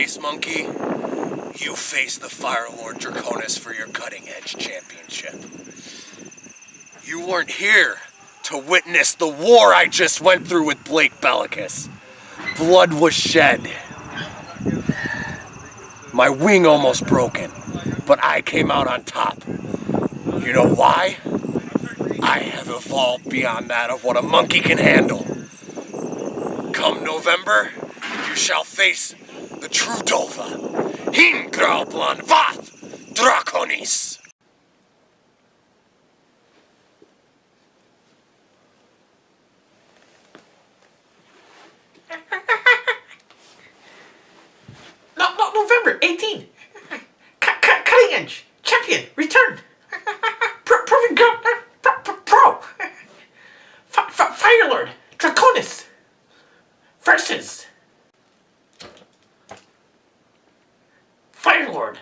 Space Monkey, you face the Firelord Draconis for your Cutting Edge Championship. You weren't here to witness the war I just went through with Belakis. Blood was shed. My wing almost broken, but I came out on top. You know why? I have evolved beyond that of what a monkey can handle. Come November, you shall face the true Dova. Hingrauplan Vath Draconis. November 18. Cutting Edge Champion return. Proving pro. Firelord Draconis versus Firelord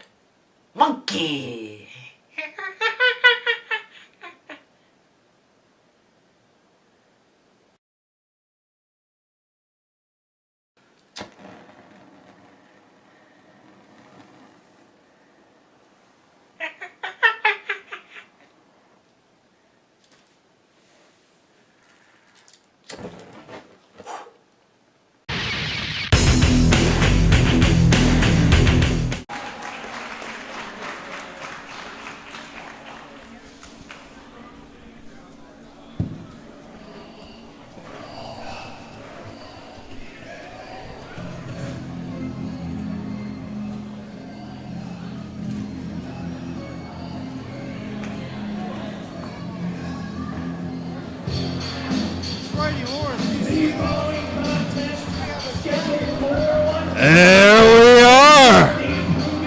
Monkey. There we are!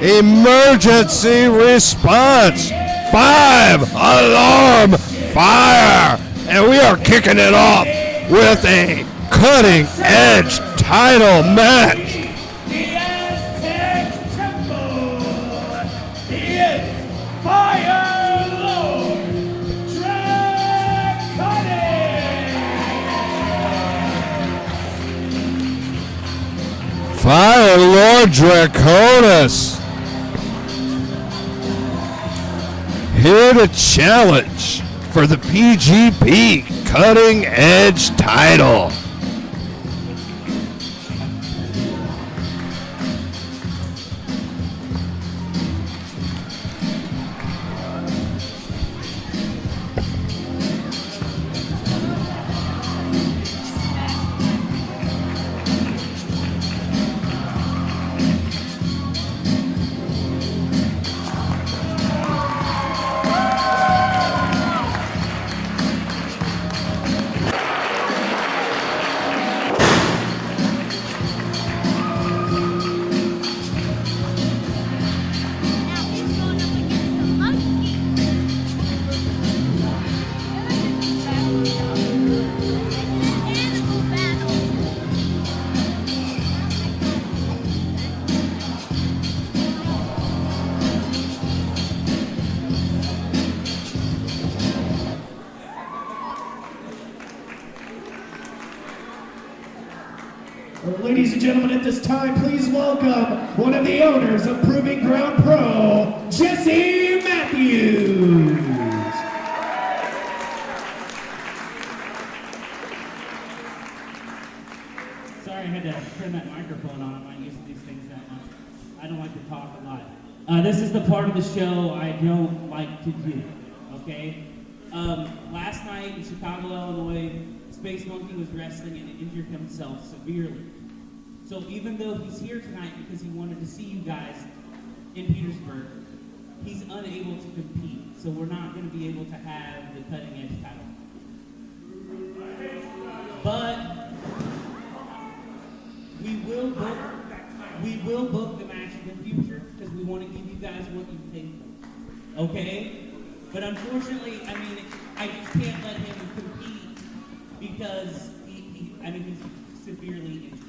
Emergency response! 5 alarm fire! And we are kicking it off with a cutting edge title match. The Aztec Temple. He is Firelord Draconis. Firelord Draconis. Here to challenge for the PGP Cutting Edge title. Ladies and gentlemen, at this time, please welcome one of the owners of Proving Ground Pro, Jesse Matthews. Sorry, I had to turn that microphone on. I'm not used to these things that much. I don't like to talk a lot. This is the part of the show I don't like to do, okay? Last night in Chicago, Illinois, Space Monkey was wrestling and injured himself severely. So even though he's here tonight because he wanted to see you guys in Petersburg, he's unable to compete. So we're not going to be able to have the Cutting Edge title. But we will book the match in the future because we want to give you guys what you paid for. Okay? But unfortunately, I mean, I just can't let him compete because he's severely injured.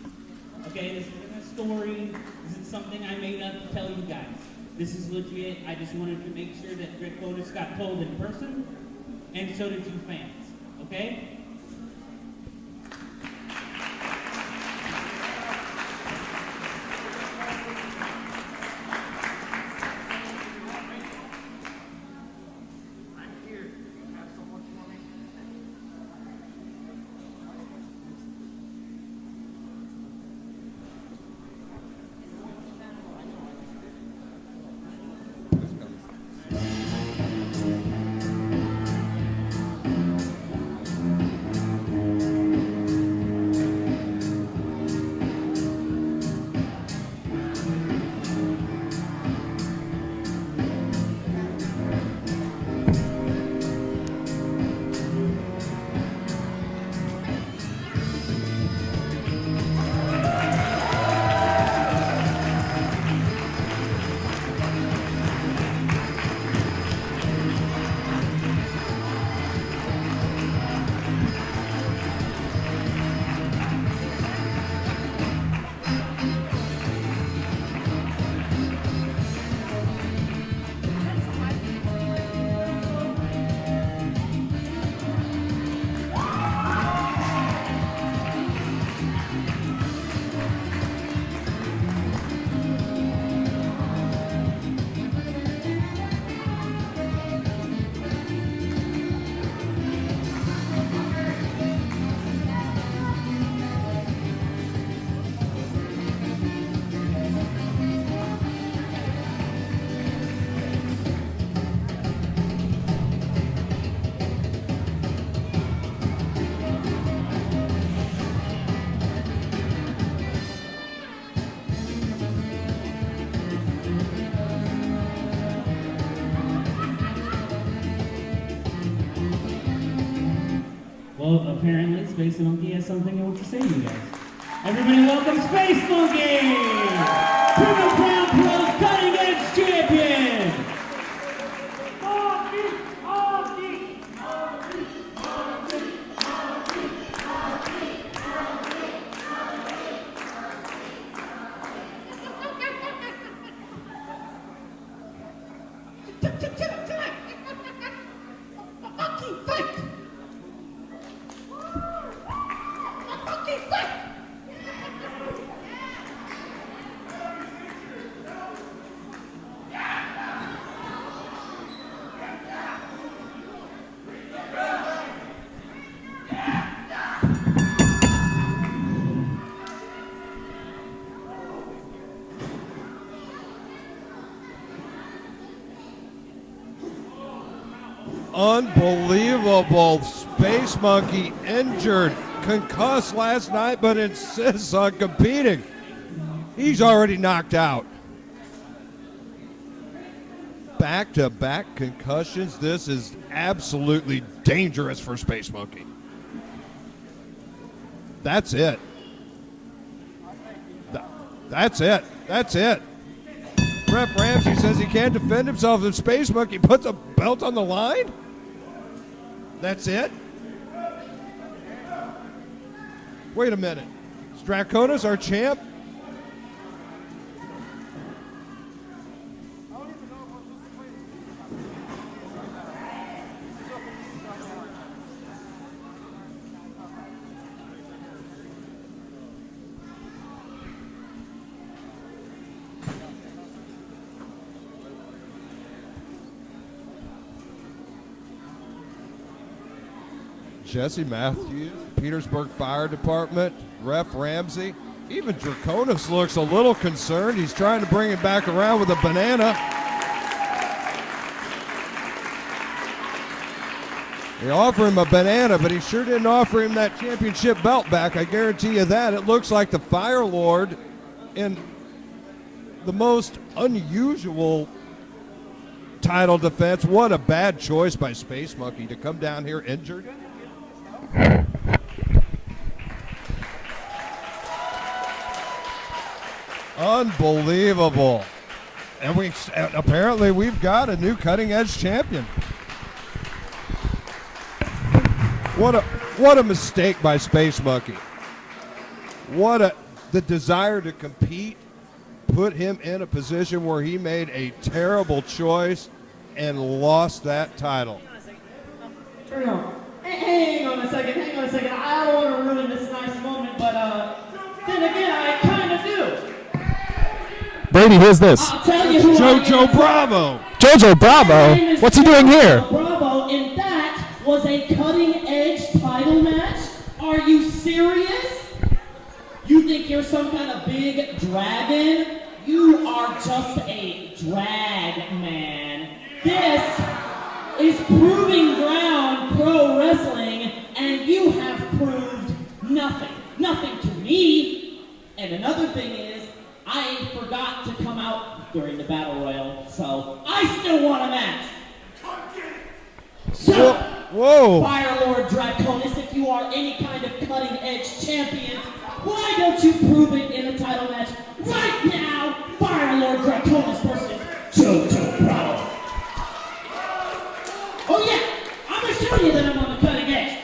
Okay, this isn't a story. This is something I made up to tell you guys. This is legit. I just wanted to make sure that Draconis got told in person, and so did you fans. Okay? Well, apparently Space Monkey has something he wants to say to you guys. Everybody welcome Space Monkey! Triple Crown Pros Cutting Edge Champion! Unbelievable. Space Monkey injured, concussed last night, but insists on competing. He's already knocked out. Back-to-back concussions. This is absolutely dangerous for Space Monkey. That's it. That's it. That's it. Ref Ramsey says he can't defend himself if Space Monkey puts a belt on the line? That's it? Wait a minute. Is Draconis our champ? Jesse Matthews, Petersburg Fire Department, Ref Ramsey. Even Draconis looks a little concerned. He's trying to bring it back around with a banana. They offer him a banana, but he sure didn't offer him that championship belt back. I guarantee you that. It looks like the Firelord in the most unusual title defense. What a bad choice by Space Monkey to come down here injured. Unbelievable. And apparently we've got a new cutting edge champion. What a mistake by Space Monkey. The desire to compete put him in a position where he made a terrible choice and lost that title. Hang on a second. I don't want to ruin this nice moment, but then again, I kind of do. Brady, who's this? I'll tell you who Jojo Bravo. Jojo Bravo? What's he doing here? Bravo, and that was a cutting-edge title match? Are you serious? You think you're some kind of big dragon? You are just a drag man. This is Proving Ground Pro Wrestling, and you have proved nothing. Nothing to me. And another thing is, I forgot to come out during the Battle Royal, so I still want a match. So, Whoa. Firelord Draconis, if you are any kind of cutting-edge champion, why don't you prove it in a title match right now? Firelord Draconis versus Jojo Bravo. Oh yeah, I'm gonna show you that I'm on the cutting edge.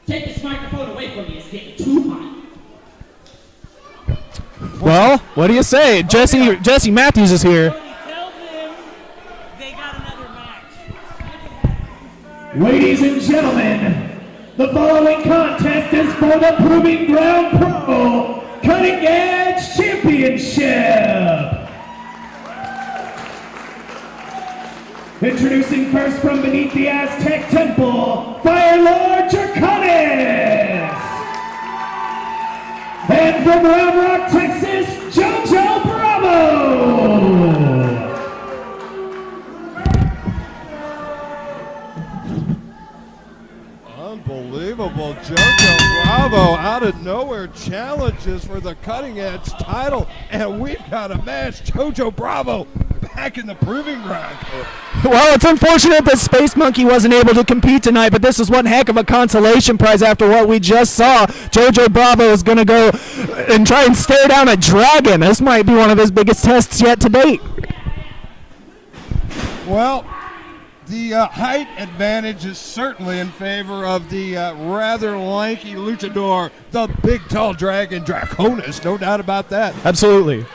Take this microphone away from me, it's getting too hot. Well, what do you say? Jesse Matthews is here. Tell them they got another match. Ladies and gentlemen, the following contest is for the Proving Ground Pro Cutting Edge Championship. Introducing first from beneath the Aztec Temple, Firelord Draconis. And from Round Rock, Texas, Jojo Bravo. Unbelievable. Jojo Bravo out of nowhere challenges for the cutting edge title. And we've got a match. Jojo Bravo back in the proving ground. Well, it's unfortunate that Space Monkey wasn't able to compete tonight, but this is one heck of a consolation prize after what we just saw. Jojo Bravo is going to go and try and stare down a dragon. This might be one of his biggest tests yet to date. Well, the height advantage is certainly in favor of the rather lanky luchador, the big tall dragon Draconis, no doubt about that. Absolutely.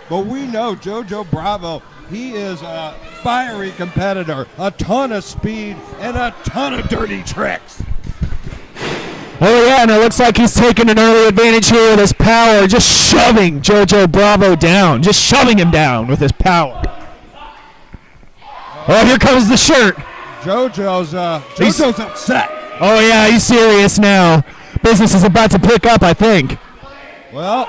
But we know Jojo Bravo, he is a fiery competitor, a ton of speed, and a ton of dirty tricks. Oh, yeah, and it looks like he's taking an early advantage here with his power, just shoving Jojo Bravo down, just shoving him down with his power. Oh, here comes the shirt. Jojo's upset. Oh, yeah, he's serious now. Business is about to pick up, I think. Well,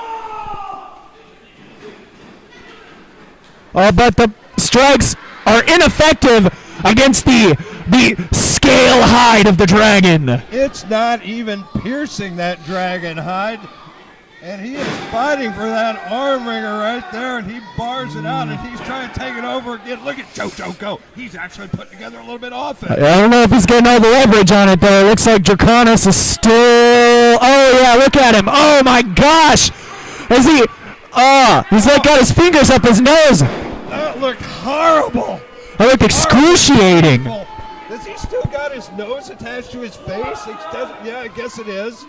but the strikes are ineffective against the scale hide of the dragon. it's not even piercing that dragon hide. And he is fighting for that arm wringer right there, and he bars it out, and he's trying to take it over again. Look at Jojo go. He's actually putting together a little bit of offense. I don't know if he's getting all the leverage on it, though. It looks like Draconis is still... Oh, yeah, look at him. Oh, my gosh. Is he... he's like got his fingers up his nose. That looked horrible. That looked excruciating. Does he still got his nose attached to his face? Yeah, I guess it is.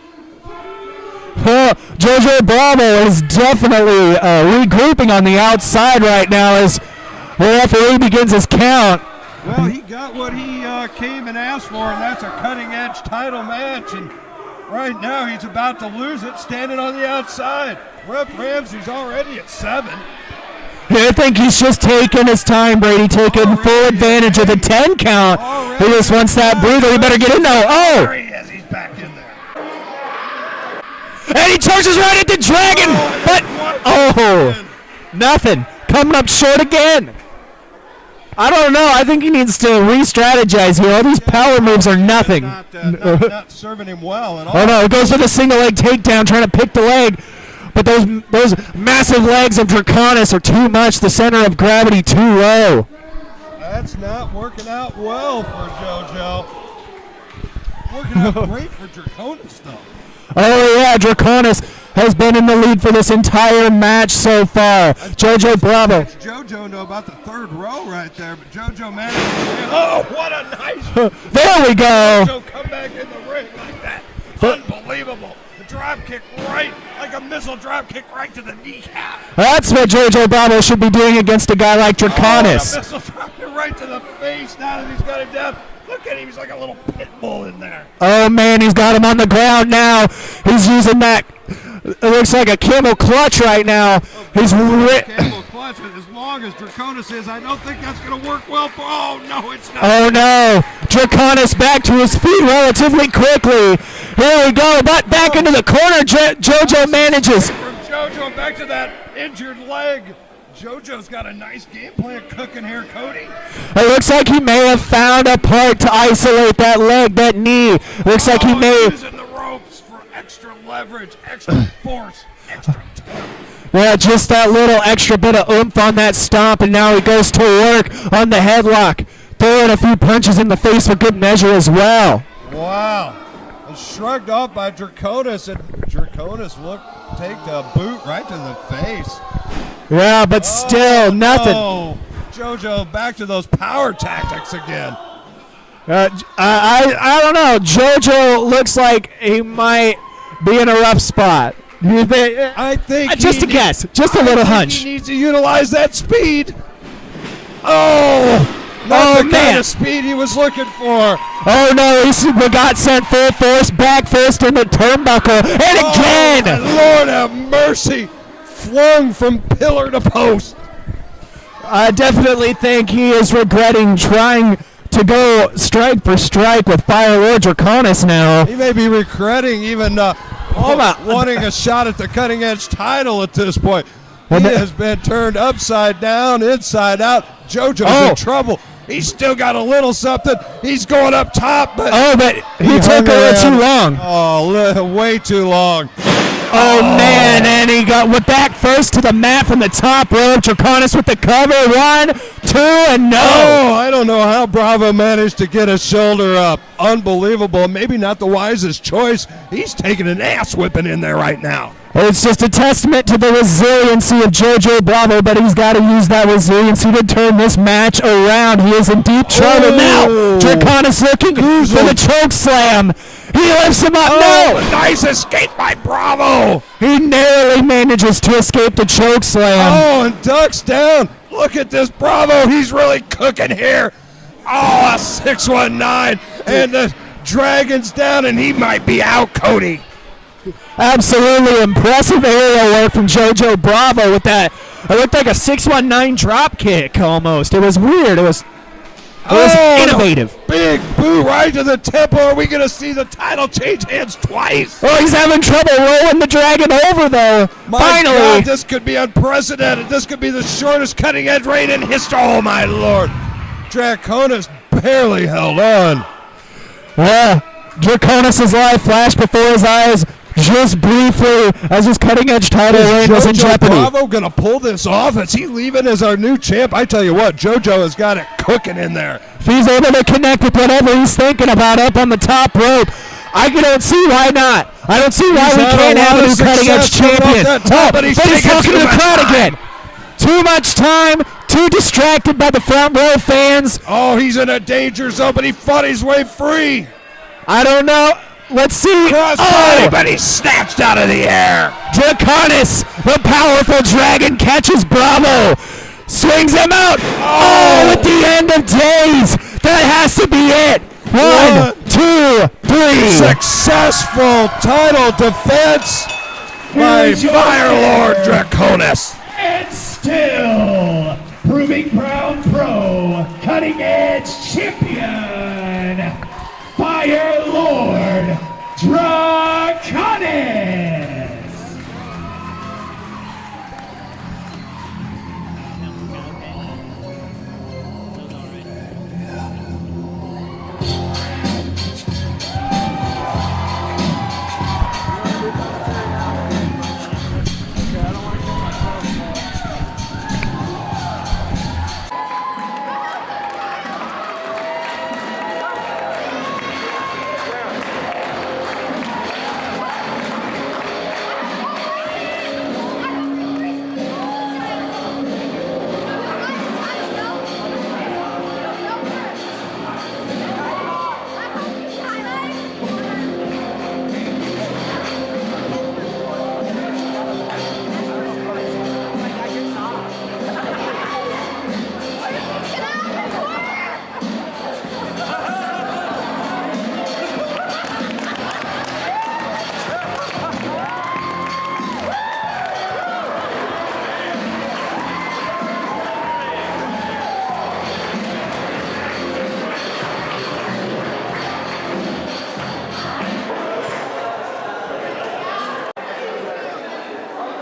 Jojo Bravo is definitely regrouping on the outside right now as the referee begins his count. Well, he got what he came and asked for, and that's a cutting-edge title match. And right now he's about to lose it, standing on the outside. Ref Ramsey's already at 7. I think he's just taking his time, Brady, taking full advantage of the 10 count. He just wants that breather. He better get in there. Oh! There he is. He's back in there. And he charges right at the dragon, nothing. Coming up short again. I don't know. I think he needs to re-strategize here. All these power moves are nothing. Not serving him well at all. Oh, no. It goes for the single leg takedown, trying to pick the leg. But those massive legs of Draconis are too much. The center of gravity too low. That's not working out well for JoJo. Working out great for Draconis, though. Oh, yeah, Draconis has been in the lead for this entire match so far. Jojo Bravo. JoJo know about the third row right there, but JoJo managed to oh, what a nice... There we go. JoJo come back in the ring like that. Unbelievable. The drop kick right, like a missile drop kick right to the kneecap. That's what Jojo Bravo should be doing against a guy like Draconis. Oh, a missile drop kick right to the face now that he's got him down. Look at him, he's like a little pit bull in there. Oh, man, he's got him on the ground now. He's using that, it looks like a camel clutch right now. He's camel clutch, but as long as Draconis is, I don't think that's going to work well for, oh, no, it's not. Oh, no. Draconis back to his feet relatively quickly. Here we go, but back into the corner. Jojo manages. From Jojo back to that injured leg. JoJo's got a nice game plan cooking here, Cody. It looks like he may have found a part to isolate that leg, that knee. Looks like he may... using the ropes for extra leverage, extra force, extra time. Yeah, just that little extra bit of oomph on that stomp, and now he goes to work on the headlock. Throwing a few punches in the face for good measure as well. Wow. And shrugged off by Draconis, and Draconis take the boot right to the face. Yeah, but still nothing. Oh, JoJo back to those power tactics again. I don't know. JoJo looks like he might be in a rough spot. I think just a guess, just a little hunch. He needs to utilize that speed. Oh, not the kind of speed he was looking for. Oh no, we got sent full force, back fist in the turnbuckle, and again. Lord have mercy. Flung from pillar to post. I definitely think he is regretting trying to go strike for strike with Firelord Draconis now. He may be regretting even wanting a shot at the cutting edge title at this point. He has been turned upside down, inside out. JoJo's in trouble. He's still got a little something. He's going up top, but he took a little too long. Oh, way too long. Oh man, and he got with back first to the mat from the top rope. Draconis with the cover. 1, 2, and no. Oh, I don't know how Bravo managed to get his shoulder up. Unbelievable. Maybe not the wisest choice. He's taking an ass whipping in there right now. It's just a testament to the resiliency of Jojo Bravo, but he's got to use that resiliency to turn this match around. He is in deep trouble now. Draconis looking for the choke slam. He lifts him up. No! Nice escape by Bravo. He narrowly manages to escape the choke slam. Oh, and ducks down. Look at this Bravo. He's really cooking here. Oh, a 619. And the Dragon's down, and he might be out, Cody. Absolutely impressive aerial work from Jojo Bravo with that. It looked like a 619 drop kick almost. It was weird. It was innovative. Big boo right to the temple. Are we going to see the title change hands twice? Oh, he's having trouble rolling the Dragon over, though. Finally. God, this could be unprecedented. This could be the shortest cutting edge reign in history. Oh, my Lord. Draconis barely held on. Yeah, Draconis' life flashed before his eyes just briefly as his cutting-edge title reign was in jeopardy. Bravo gonna pull this off? Is he leaving as our new champ? I tell you what, Jojo has got it cooking in there. If he's able to connect with whatever he's thinking about up on the top rope, I don't see why not. I don't see why we can't have a new cutting-edge champion. But he's talking to the crowd again. Too much time, too distracted by the front row fans. Oh, he's in a danger zone, but he fought his way free. I don't know. Let's see. Crossbody, but he's snatched out of the air. Draconis, the powerful dragon, catches Bravo. Swings him out. Oh, at the end of days. That has to be it. 1, 2, 3. Successful title defense by Firelord Draconis. And still, proving ground pro, cutting edge champion, Firelord Draconis.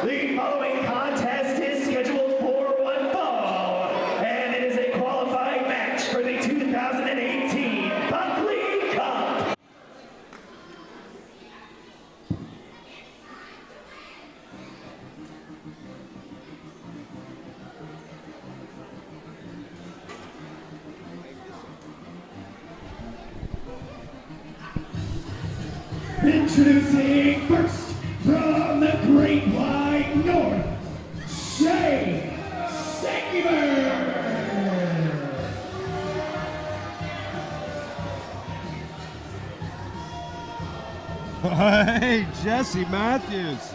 The following contest is scheduled for one fall, and it is a qualifying match for the 2018 Buckley Cup. Introducing first from the Great Wide North, Sabre. Hey, Jesse Matthews.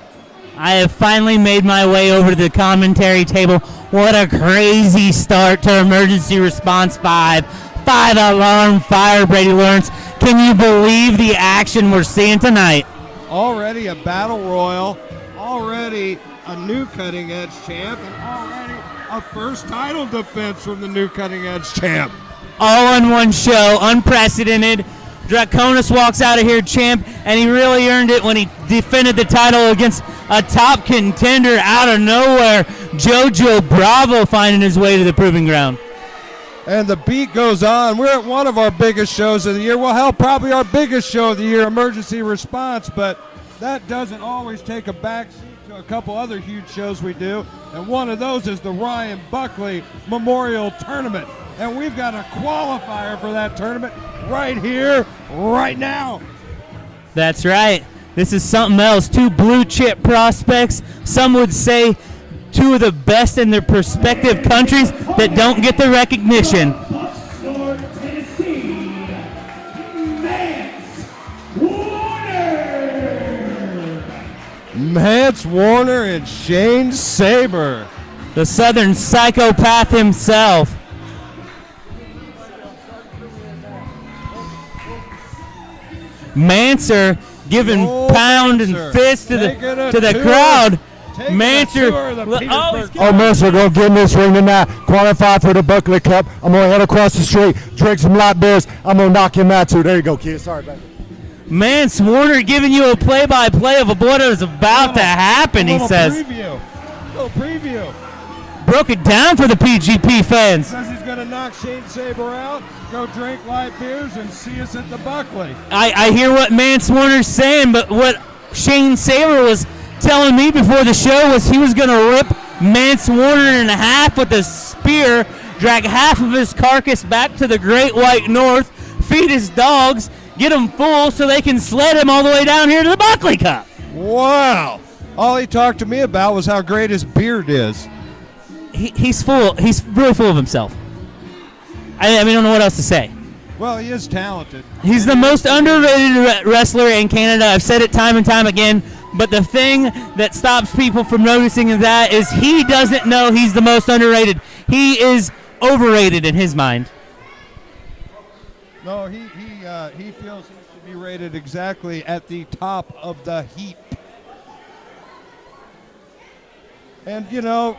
I have finally made my way over to the commentary table. What a crazy start to Emergency Response 5. 5 alarm fire, Brady Lawrence. Can you believe the action we're seeing tonight? Already a battle royal, already a new cutting edge champ, and already a first title defense from the new cutting edge champ. All in one show, unprecedented. Draconis walks out of here champ, and he really earned it when he defended the title against a top contender out of nowhere. Jojo Bravo finding his way to the proving ground. And the beat goes on. We're at one of our biggest shows of the year. Well, hell, probably our biggest show of the year, Emergency Response, but that doesn't always take a back seat to to a couple other huge shows we do, and one of those is the Ryan Buckley Memorial Tournament. And we've got a qualifier for that tournament right here, right now. That's right. This is something else. 2 blue chip prospects. Some would say 2 of the best in their respective countries that don't get the recognition. North Tennessee, Mance Warner. Mance Warner and Shane Sabre. The Southern psychopath himself. Mancer giving pound and fist to the crowd. Mancer. Oh, Mercer, gonna get in this ring tonight. Qualify for the Buckley Cup. I'm gonna head across the street, drink some light beers. I'm gonna knock him out too. There you go, kid. Sorry, baby. Mance Warner giving you a play-by-play of what is about to happen, he says. Little preview. Broke it down for the PGP fans. Says he's going to knock Shane Sabre out, go drink light beers, and see us at the Buckley. I hear what Mance Warner's saying, but what Shane Sabre was telling me before the show was he was going to rip Mance Warner in half with a spear, drag half of his carcass back to the Great White North, feed his dogs, get him full so they can sled him all the way down here to the Buckley Cup. Wow. All he talked to me about was how great his beard is. He's full. He's really full of himself. I don't know what else to say. Well, he is talented. He's the most underrated wrestler in Canada. I've said it time and time again. But the thing that stops people from noticing that is he doesn't know he's the most underrated. He is overrated in his mind. No, he feels he should be rated exactly at the top of the heap. And, you know,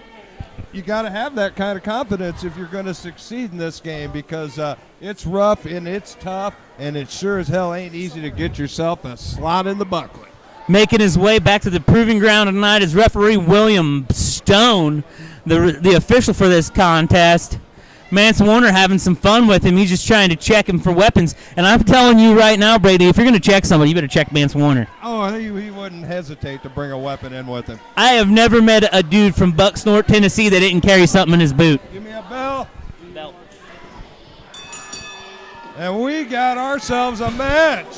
you got to have that kind of confidence if you're going to succeed in this game because it's rough and it's tough, and it sure as hell ain't easy to get yourself a slot in the Buckley. Making his way back to the proving ground tonight is referee William Stone, the official for this contest. Mance Warner having some fun with him. He's just trying to check him for weapons. And I'm telling you right now, Brady, if you're going to check somebody, you better check Mance Warner. Oh, he wouldn't hesitate to bring a weapon in with him. I have never met a dude from Bucksnort, Tennessee that didn't carry something in his boot. Give me a bell. Belt. And we got ourselves a match.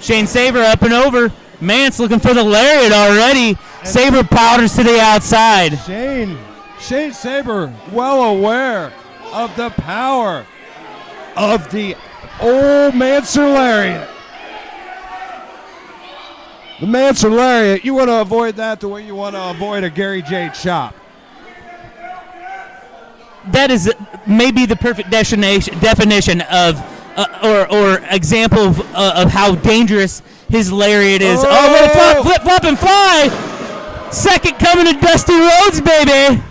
Shane Sabre up and over. Mance looking for the lariat already. Sabre powders to the outside. Shane Sabre, well aware of the power of the old Mancer lariat. The Mancer lariat, you want to avoid that the way you want to avoid a Gary J chop. That is maybe the perfect definition of or example of how dangerous his lariat is. Oh, flip, flop, and fly. Second coming to Dusty Rhodes, baby.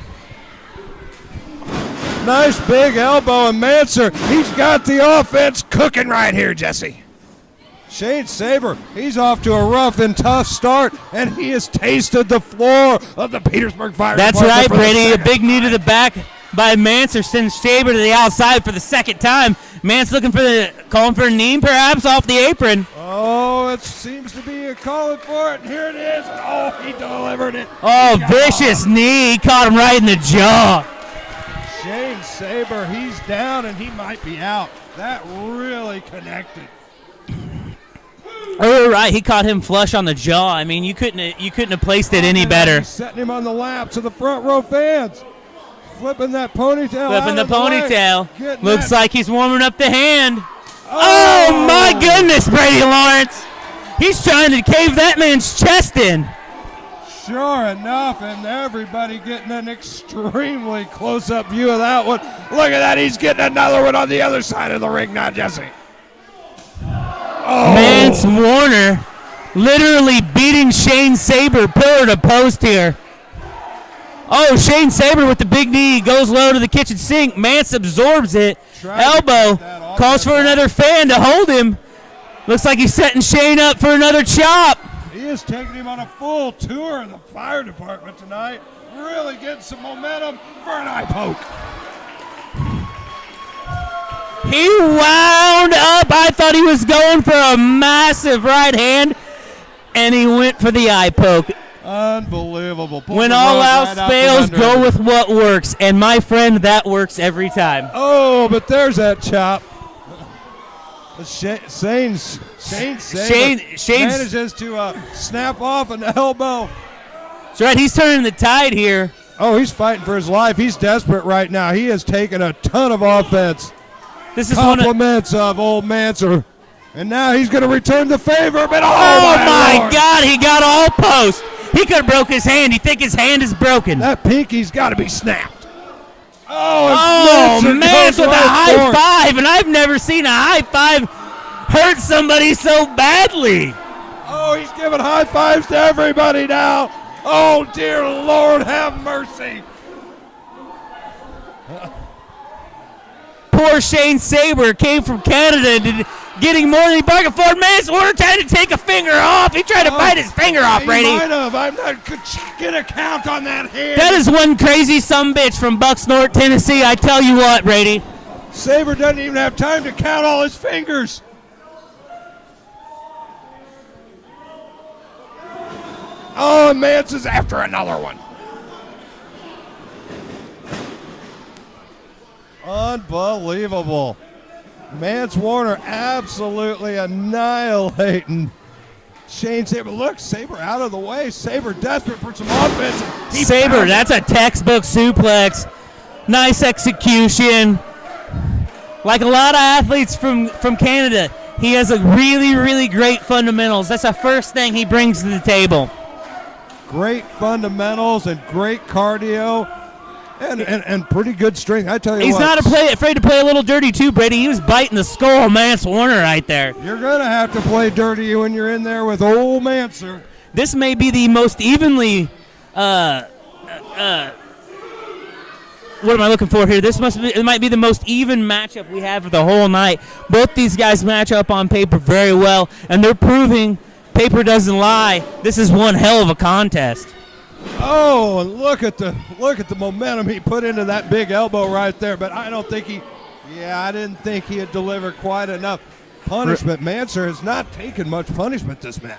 Nice big elbow, and Mancer, he's got the offense cooking right here, Jesse. Shane Sabre, he's off to a rough and tough start, and he has tasted the floor of the Petersburg Fire. That's right, Brady. A big knee to the back by Mancer sends Sabre to the outside for the second time. Mance looking for calling for a knee, perhaps, off the apron. Oh, it seems to be a calling for it, and here it is. Oh, he delivered it. Oh, vicious knee. He caught him right in the jaw. Shane Sabre, he's down and he might be out. That really connected. Oh, right. He caught him flush on the jaw. I mean, you couldn't have placed it any better. He's setting him on the lap to the front row fans. Flipping that ponytail. Flipping the ponytail. Looks that. like he's warming up the hand. Oh, my goodness, Brady Lawrence. He's trying to cave that man's chest in. Sure enough, and everybody getting an extremely close-up view of that one. Look at that, he's getting another one on the other side of the ring now, Jesse. Oh. Mance Warner literally beating Shane Sabre pillar to post here. Oh, Shane Sabre with the big knee goes low to the kitchen sink. Mance absorbs it. Elbow calls for another fan to hold him. Looks like he's setting Shane up for another chop. He is taking him on a full tour of the fire department tonight. Really getting some momentum for an eye poke. He wound up. I thought he was going for a massive right hand. And he went for the eye poke. Unbelievable. Pulled When the all rug else right out fails, from go under with what works. And my friend, that works every time. Oh, but there's that chop. Shane manages to snap off an elbow. That's right. He's turning the tide here. Oh, he's fighting for his life. He's desperate right now. He has taken a ton of offense. This is compliments of old Mancer. And now he's going to return the favor. But oh my Lord. God, he got all post. He could have broke his hand. You think his hand is broken? That pinky's got to be snapped. Oh, Mance with a high five, and I've never seen a high five hurt somebody so badly. Oh, he's giving high fives to everybody now. Oh, dear Lord, have mercy. Poor Shane Sabre came from Canada getting more than he bargained for. Mance Warner trying to take a finger off. He tried to bite his finger off, Brady. He might have. I'm not going to get a count on that hand. That is one crazy sumbitch from Bucksnort, Tennessee. I tell you what, Brady. Sabre doesn't even have time to count all his fingers. Oh, and Mance is after another one. Unbelievable. Mance Warner absolutely annihilating Shane Sabre. Look, Sabre out of the way. Sabre desperate for some offense. Sabre, that's a textbook suplex. Nice execution. Like a lot of athletes from Canada, he has a really, really great fundamentals. That's the first thing he brings to the table. Great fundamentals and great cardio. And pretty good strength. I tell you He's what. He's not afraid to play a little dirty too, Brady. He was biting the skull of Mance Warner right there. You're going to have to play dirty when you're in there with old Mancer. This may be the most evenly what am I looking for here? It might be the most even matchup we have for the whole night. Both these guys match up on paper very well, and they're proving paper doesn't lie. This is one hell of a contest. Oh, and look at the momentum he put into that big elbow right there. But I didn't think he had delivered quite enough punishment. Mancer has not taken much punishment this match.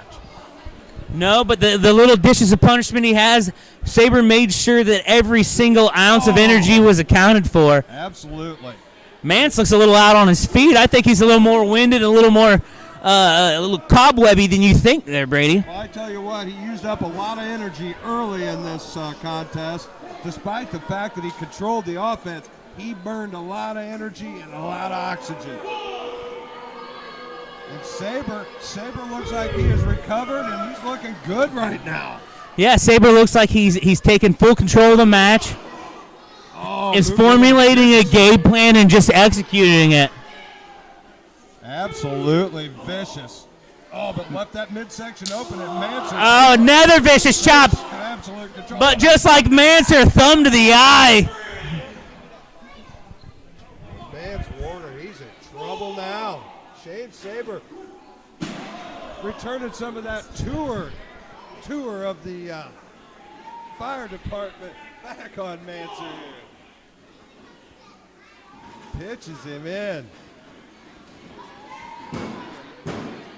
No, but the little dishes of punishment he has, Sabre made sure that every single ounce of energy was accounted for. Absolutely. Mance looks a little out on his feet. I think he's a little more winded, a little cobwebby than you think there, Brady. Well, I tell you what, he used up a lot of energy early in this contest. Despite the fact that he controlled the offense, he burned a lot of energy and a lot of oxygen. And Sabre looks like he has recovered, and he's looking good right now. Yeah, Sabre looks like he's taken full control of the match. Is formulating a game plan and just executing it. Absolutely vicious. Oh, but left that midsection open and Mancer. Oh, another vicious chop. Absolute control. But just like Mancer, thumb to the eye. Mance Warner, he's in trouble now. Shane Sabre returning some of that tour of the fire department back on Mancer. Pitches him in.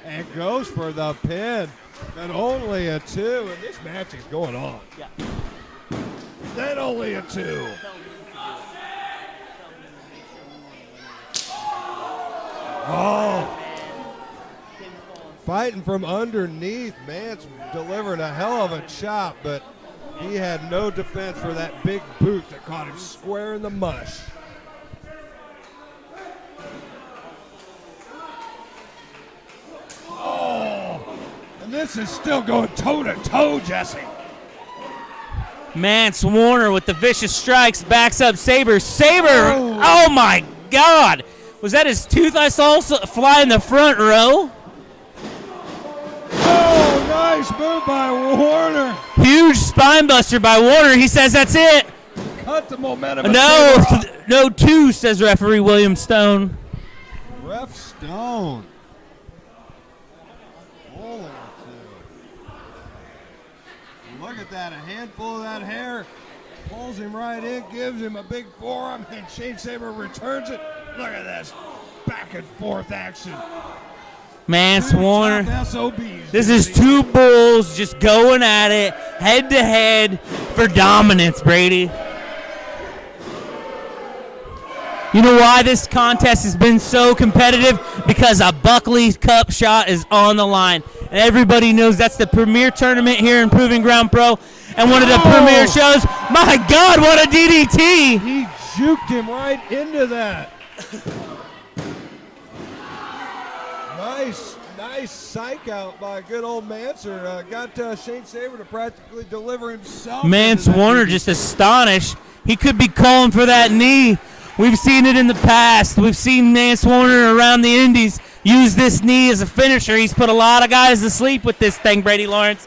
And goes for the pin. And only a 2. And this match is going on. Yeah. Then only a 2. Oh. Fighting from underneath. Mance delivering a hell of a chop, but he had no defense for that big boot that caught him square in the mush. Oh, and this is still going toe-to-toe, Jesse. Mance Warner with the vicious strikes backs up Sabre. Oh my God. Was that his tooth I saw fly in the front row? Oh, nice move by Warner. Huge spine buster by Warner. He says that's it. Cut the momentum. No 2, says referee William Stone. Ref Stone. Look at that, a handful of that hair, pulls him right in, gives him a big forearm, and Shane Sabre returns it. Look at this, back and forth action. Mance Warner. Tough SOBs. This is two bulls just going at it, head to head for dominance, Brady. You know why this contest has been so competitive? Because a Buckley Cup shot is on the line. And everybody knows that's the premier tournament here in Proving Ground Pro and one of the premier shows. My God, what a DDT! He juked him right into that. Nice psych out by good old Mancer. Got Shane Sabre to practically deliver himself. Mance Warner just astonished. He could be calling for that knee. We've seen it in the past. We've seen Mance Warner around the Indies use this knee as a finisher. He's put a lot of guys to sleep with this thing, Brady Lawrence.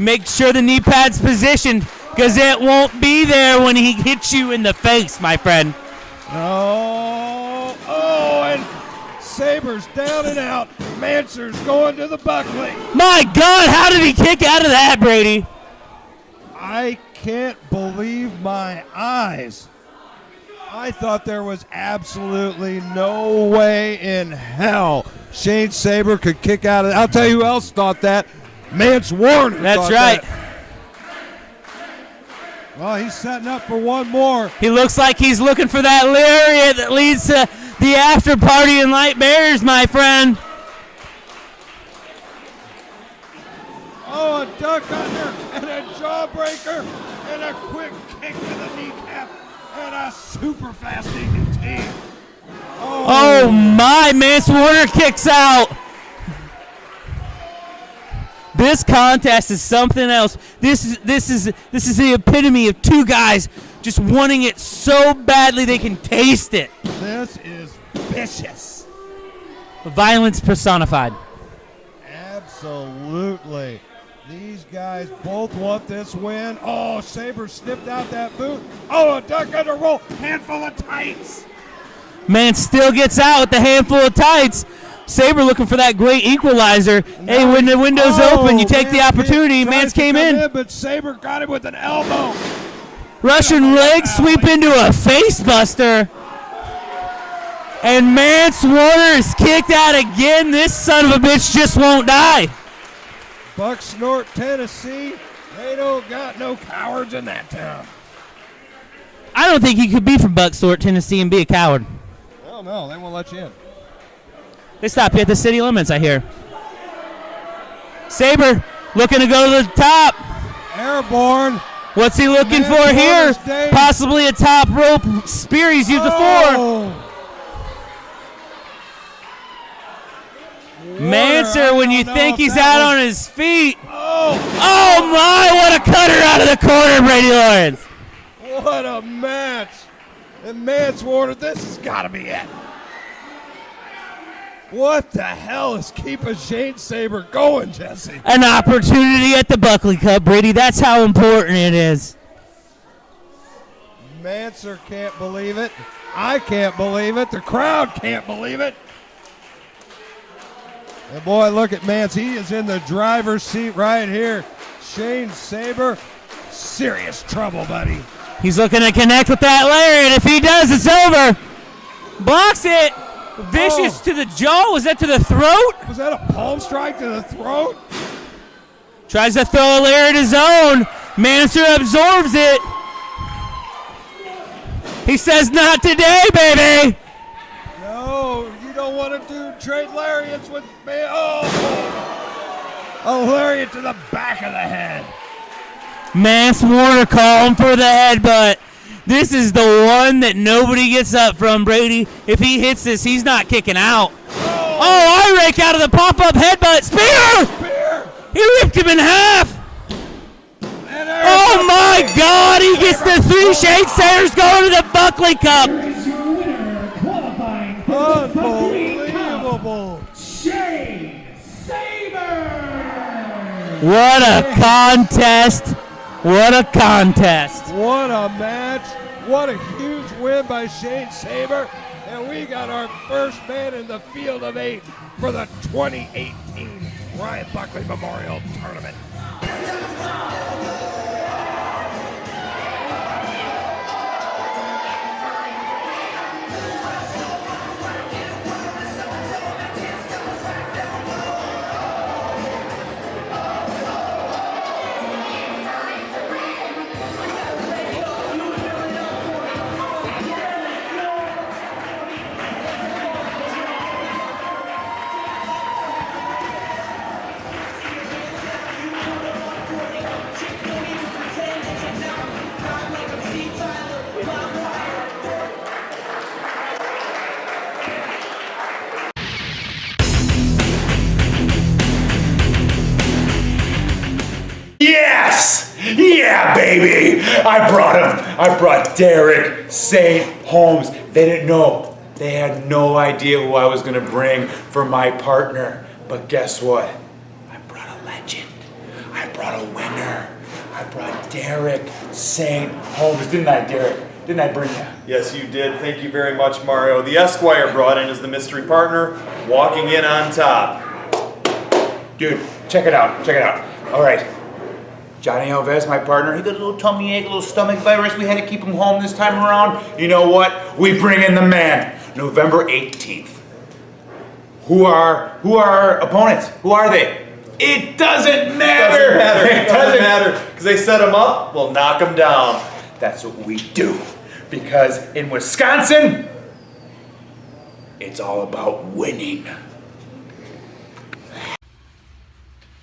Make sure the knee pad's positioned because it won't be there when he hits you in the face, my friend. Oh, and Sabre's down and out. Mancer's going to the Buckley. My God, how did he kick out of that, Brady? I can't believe my eyes. I thought there was absolutely no way in hell Shane Sabre could kick out of it. I'll tell you who else thought that. Mance Warner. That's right. Well, he's setting up for one more. He looks like he's looking for that lariat that leads to the after party in Light Bears, my friend. Oh, a duck under and a jawbreaker and a quick kick to the kneecap and a super fast DDT. Oh my, Mance Warner kicks out. This contest is something else. This is the epitome of two guys just wanting it so badly they can taste it. This is vicious. Violence personified. Absolutely. These guys both want this win. Oh, Sabre snipped out that boot. Oh, a duck under roll. Handful of tights. Mance still gets out with the handful of tights. Sabre looking for that great equalizer. Hey, when the window's open, you take the opportunity. Mance came in. But Sabre got him with an elbow. Russian leg sweep into a face buster. And Mance Warner is kicked out again. This son of a bitch just won't die. Bucksnort, Tennessee. They don't got no cowards in that town. I don't think he could be from Bucksnort, Tennessee, and be a coward. Well, no, they won't let you in. They stop you at the city limits, I hear. Sabre looking to go to the top. Airborne. What's he looking for here? Possibly a top rope spear he's used before. Mancer, when you think he's out on his feet. Oh my, what a cutter out of the corner, Brady Lawrence. What a match. And Mance Warner, this has got to be it. What the hell is keeping Shane Sabre going, Jesse? An opportunity at the Buckley Cup, Brady. That's how important it is. Mancer can't believe it. I can't believe it. The crowd can't believe it. And boy, look at Mance. He is in the driver's seat right here. Shane Sabre, serious trouble, buddy. He's looking to connect with that lariat. If he does, it's over. Blocks it. Vicious to the jaw. Was that to the throat? Was that a palm strike to the throat? Tries to throw a lariat his own. Mancer absorbs it. He says, not today, baby. No, you don't want to trade lariats with me. Oh, a lariat to the back of the head. Mance Warner calling for the headbutt. This is the one that nobody gets up from, Brady. If he hits this, he's not kicking out. Oh, I rake out of the pop-up headbutt. Spear! He ripped him in half. Oh, my God. He gets the three Shane Sabres going to the Buckley Cup. Unbelievable. Shane Sabre. What a contest. What a contest. What a match. What a huge win by Shane Sabre. And we got our first man in the field of 8 for the 2018 Ryan Buckley Memorial Tournament. Yeah, baby! I brought him. I brought Derek, St. Holmes. They didn't know. They had no idea who I was gonna bring for my partner. But guess what? I brought a legend. I brought a winner. I brought Derek, St. Holmes. Didn't I, Derek? Didn't I bring you? Yes, you did. Thank you very much, Mario. The Esquire brought in as the mystery partner, walking in on top. Dude, check it out. Check it out. All right. Johnny Alves, my partner, he got a little tummy ache, a little stomach virus. We had to keep him home this time around. You know what? We bring in the man. November 18th. Who are our opponents? Who are they? It doesn't matter. It doesn't matter. Because they set him up, we'll knock him down. That's what we do. Because in Wisconsin, it's all about winning.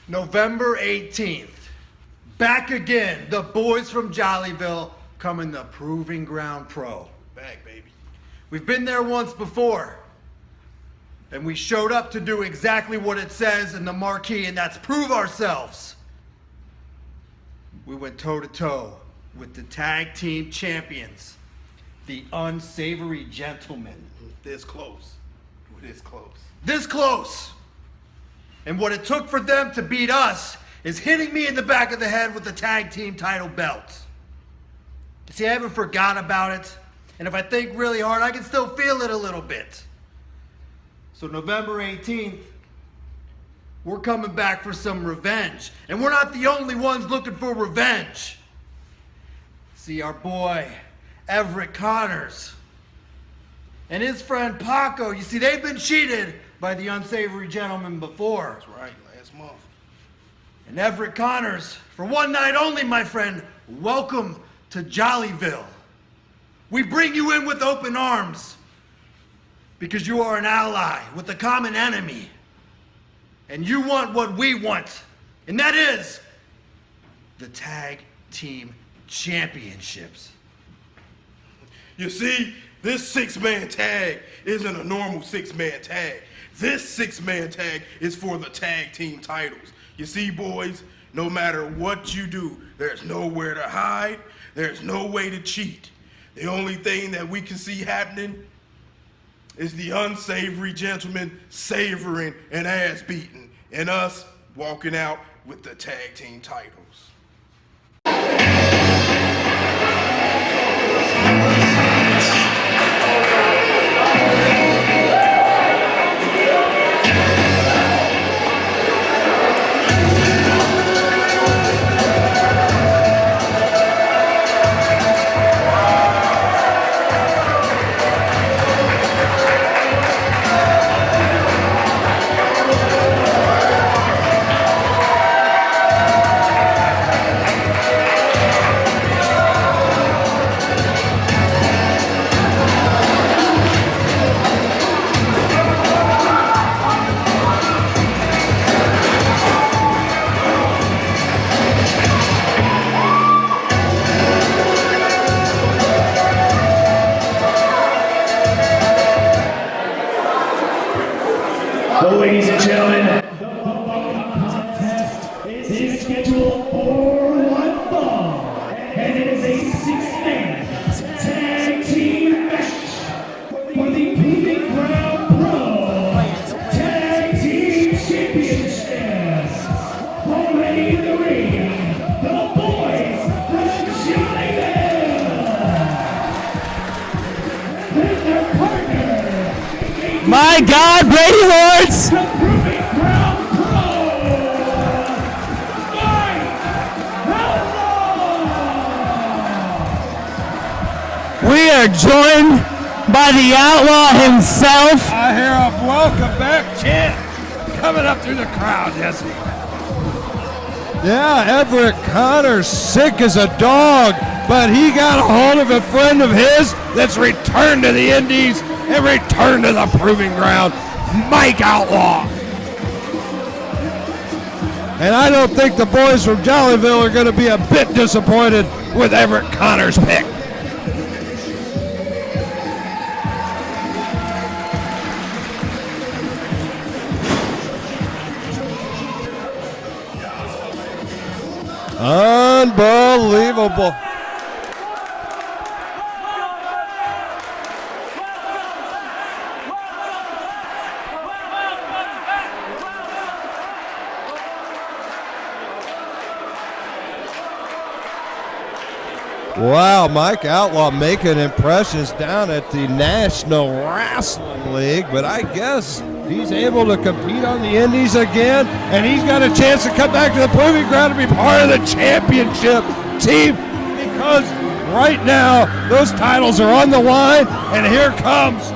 November 18th. Back again. The boys from Jollyville coming to Proving Ground Pro. Back, baby. We've been there once before. And we showed up to do exactly what it says in the marquee, and that's prove ourselves. We went toe-to-toe with the tag team champions, the Unsavory Gentlemen. This close. This close. This close. And what it took for them to beat us is hitting me in the back of the head with the tag team title belt. You see, I haven't forgot about it. And if I think really hard, I can still feel it a little bit. So November 18th, we're coming back for some revenge. And we're not the only ones looking for revenge. See, our boy, Everett Connors, and his friend Paco, you see, they've been cheated by the Unsavory Gentlemen before. That's right, last month. And Everett Connors, for one night only, my friend, welcome to Jollyville. We bring you in with open arms because you are an ally with a common enemy. And you want what we want, and that is the tag team championships. You see, this six-man tag isn't a normal six-man tag. This six-man tag is for the tag team titles. You see, boys, no matter what you do, there's nowhere to hide, there's no way to cheat. The only thing that we can see happening is the Unsavory Gentlemen savoring and ass beating, and us walking out with the tag team titles. Well, ladies and gentlemen, the contest is scheduled for one fall, and it is a six-man tag team match for the Proving Ground Pro Tag Team Championships. Already in the ring, the boys from Jollyville, with their partner. My God, Brady Lords! We are joined by the Outlaw himself. I hear a welcome back chant coming up through the crowd, Jesse. Yeah, Everett Connors, sick as a dog, but he got a hold of a friend of his that's returned to the Indies and returned to the Proving Ground, Mike Outlaw. And I don't think the boys from Jollyville are going to be a bit disappointed with Everett Connors' pick. Unbelievable. Unbelievable. Wow, Mike Outlaw making impressions down at the National Wrestling League, but I guess he's able to compete on the Indies again, and he's got a chance to come back to the proving ground to be part of the championship team, because right now those titles are on the line, and here comes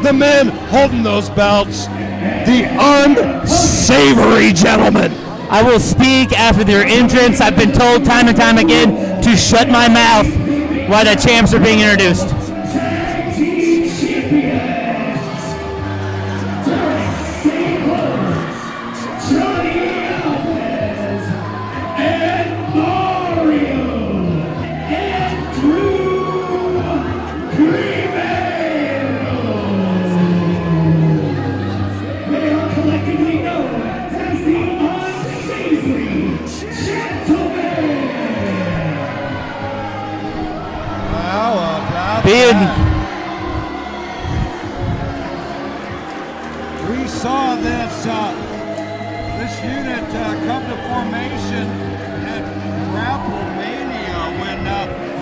the men holding those belts, the Unsavory gentlemen. I will speak after their entrance. I've been told time and time again to shut my mouth while the champs are being introduced. We saw this unit come to formation at Grapplemania when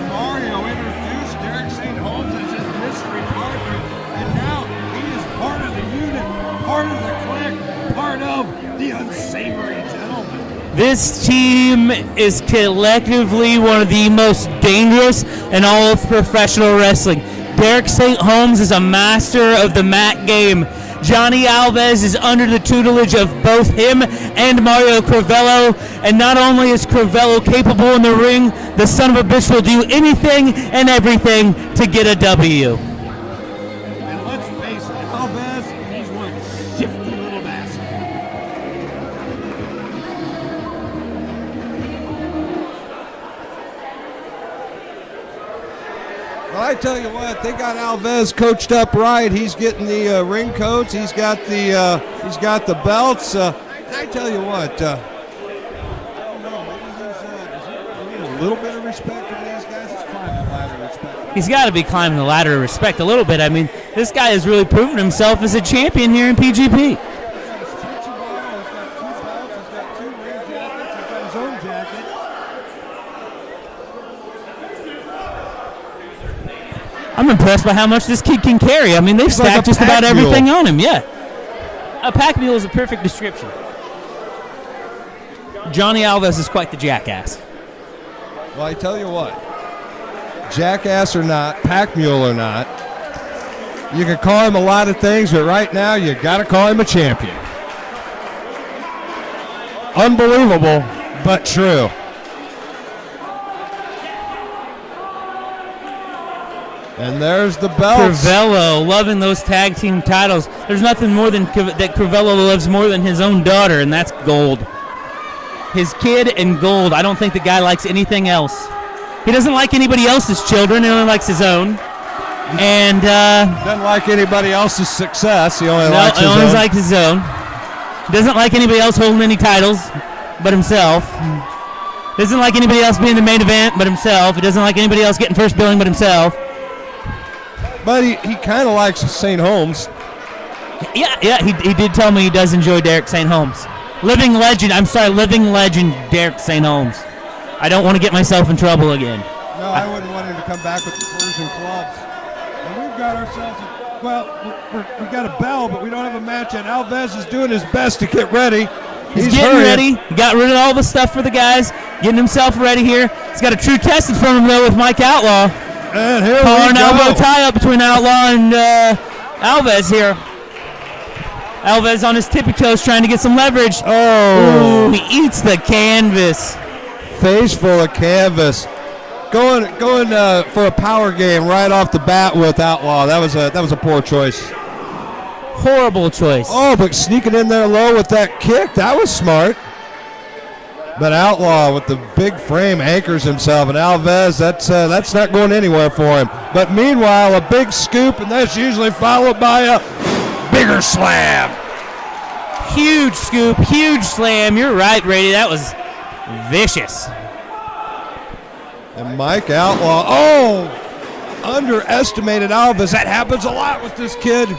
Mario introduced Derek St. Holmes as his mystery partner, and now he is part of the unit, part of the clique, part of the Unsavory gentlemen. This team is collectively one of the most dangerous in all of professional wrestling. Derek St. Holmes is a master of the mat game. Johnny Alves is under the tutelage of both him and Mario Crivello, and not only is Crivello capable in the ring, the son of a bitch will do anything and everything to get a W. And let's face it, Alves, he's one shifty little bastard. Well, I tell you what, they got Alves coached up right. He's getting the ring coats. He's got the belts. I tell you what, I don't know. Maybe he's a little bit of respect from these guys. He's climbing the ladder of respect. He's got to be climbing the ladder of respect a little bit. I mean, this guy has really proven himself as a champion here in PGP. I'm impressed by how much this kid can carry. I mean, they've stacked like just about mule. everything on him. Yeah. A pack mule is a perfect description. Johnny Alves is quite the jackass. Well, I tell you what, jackass or not, pack mule or not, you can call him a lot of things, but right now you got to call him a champion. Unbelievable, but true. And there's the belts. Crivello loving those tag team titles. There's nothing more than that Crivello loves more than his own daughter, and that's gold. His kid and gold. I don't think the guy likes anything else. He doesn't like anybody else's children. He only likes his own. And doesn't like anybody else's success. He only likes his own. He only likes his own. Doesn't like anybody else holding any titles but himself. Doesn't like anybody else being the main event but himself. He doesn't like anybody else getting first billing but himself. But he kind of likes St. Holmes. Yeah, he did tell me he does enjoy Derek St. Holmes. Living legend Derek St. Holmes. I don't want to get myself in trouble again. No, I wouldn't want him to come back with the Persian clubs. And we've got ourselves, we got a bell, but we don't have a match yet. Alves is doing his best to get ready. He's getting ready. He got rid of all the stuff for the guys, getting himself ready here. He's got a true test in front of him, though, with Mike Outlaw. And here Collar we and go. elbow tie-up between Outlaw and Alves here. Alves on his tippy toes trying to get some leverage. Oh. Ooh, he eats the canvas. Face full of canvas. Going for a power game right off the bat with Outlaw. That was a poor choice. Horrible choice. Oh, but sneaking in there low with that kick, that was smart. But Outlaw with the big frame anchors himself, and Alves, that's not going anywhere for him. But meanwhile, a big scoop, and that's usually followed by a bigger slam. Huge scoop, huge slam. You're right, Brady. That was vicious. And Mike Outlaw, underestimated Alves. That happens a lot with this kid.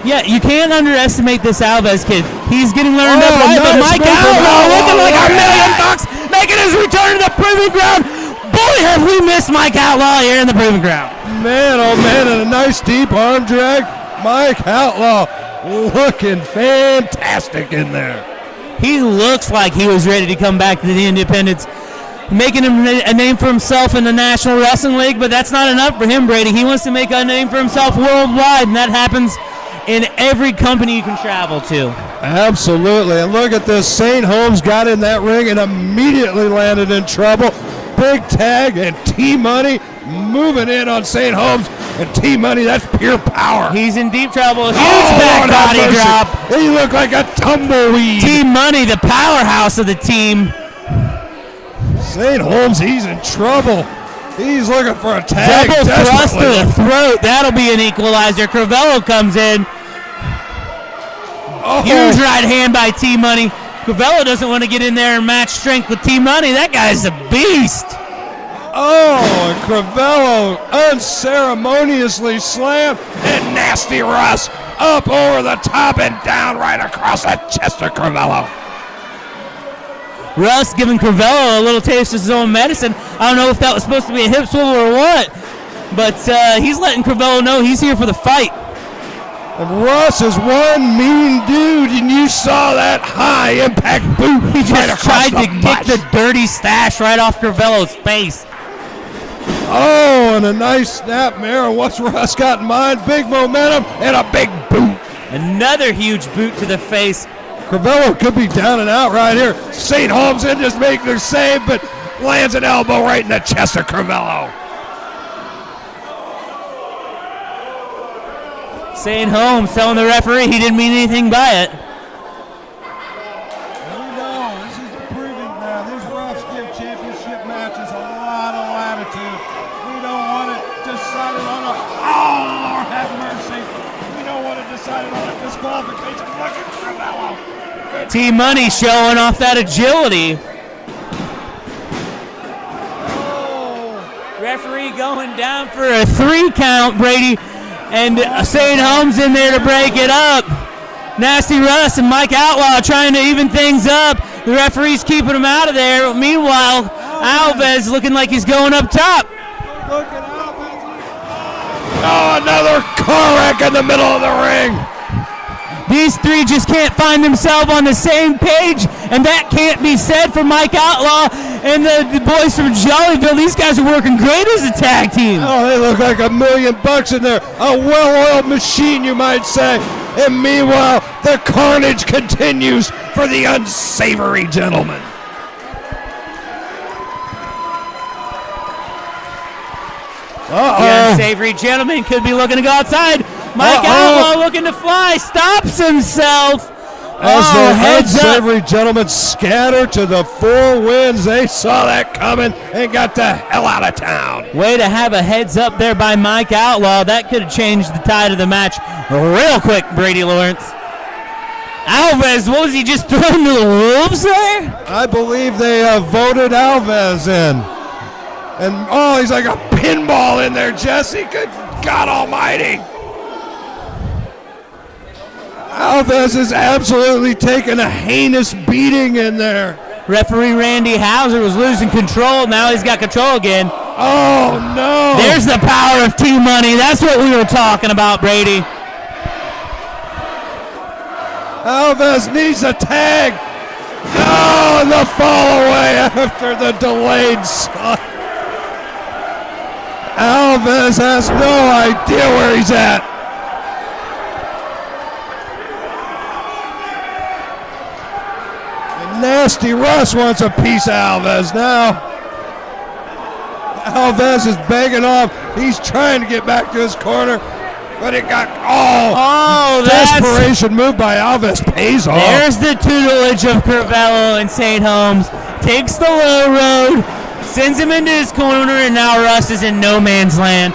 Yeah, you can't underestimate this Alves kid. He's getting learned up right, but Mike Outlaw looking like $1 million, making his return to the proving ground. Boy, have we missed Mike Outlaw here in the proving ground. Man, oh man, and a nice deep arm drag. Mike Outlaw looking fantastic in there. He looks like he was ready to come back to the Independents, making him a name for himself in the National Wrestling League, but that's not enough for him, Brady. He wants to make a name for himself worldwide, and that happens in every company you can travel to. Absolutely, and look at this. St. Holmes got in that ring and immediately landed in trouble. Big tag and T-Money moving in on St. Holmes, and T-Money, that's pure power. He's in deep trouble. Huge back body drop. He looked like a tumbleweed. T-Money, the powerhouse of the team. St. Holmes, he's in trouble. He's looking for a tag. Double thrust to the throat. That'll be an equalizer. Crivello comes in. Huge right hand by T-Money. Crivello doesn't want to get in there and match strength with T-Money. That guy's a beast. Oh, and Crivello unceremoniously slammed, and Nasty Russ up over the top and down right across the chest of Crivello. Russ giving Crivello a little taste of his own medicine. I don't know if that was supposed to be a hip swivel or what, but he's letting Crivello know he's here for the fight. And Russ is one mean dude, and you saw that high impact boot. He just tried to kick the dirty stash right off Crivello's face. Oh, and a nice snap there. What's Russ got in mind? Big momentum and a big boot. Another huge boot to the face. Crivello could be down and out right here. St. Holmes in just making their save, but lands an elbow right in the chest of Crivello. St. Holmes telling the referee he didn't mean anything by it. We know this is a proving ground. These refs give championship matches a lot of latitude. We don't want it decided on a, oh, Lord have mercy. We don't want it decided on a disqualification. Look at Crivello. T-Money showing off that agility. Referee going down for a 3 count, Brady. And St. Holmes in there to break it up. Nasty Russ and Mike Outlaw trying to even things up. The referee's keeping him out of there. Meanwhile, Alves looking like he's going up top. Oh, another car wreck in the middle of the ring. These three just can't find themselves on the same page, and that can't be said for Mike Outlaw and the boys from Jollyville. These guys are working great as a tag team. Oh, they look like $1 million in there. A well-oiled machine, you might say. And meanwhile, the carnage continues for the unsavory gentlemen. The unsavory gentleman could be looking to go outside. Mike Outlaw looking to fly, stops himself. As the unsavory gentlemen scatter to the 4 winds, they saw that coming and got the hell out of town. Way to have a heads up there by Mike Outlaw. That could have changed the tide of the match real quick, Brady Lawrence. Alves, what was he just throwing to the wolves there? I believe they voted Alves in. And, oh, he's like a pinball in there, Jesse. Good God almighty. Alves is absolutely taking a heinous beating in there. Referee Randy Hauser was losing control. Now he's got control again. Oh, no. There's the power of T-Money. That's what we were talking about, Brady. Alves needs a tag. Oh, and the fall away after the delayed shot. Alves has no idea where he's at. And Nasty Russ wants a piece of Alves now. Alves is begging off. He's trying to get back to his corner, but it got, desperation move by Alves pays off. There's the tutelage of Crivello and St. Holmes. Takes the low road, sends him into his corner, and now Russ is in no man's land.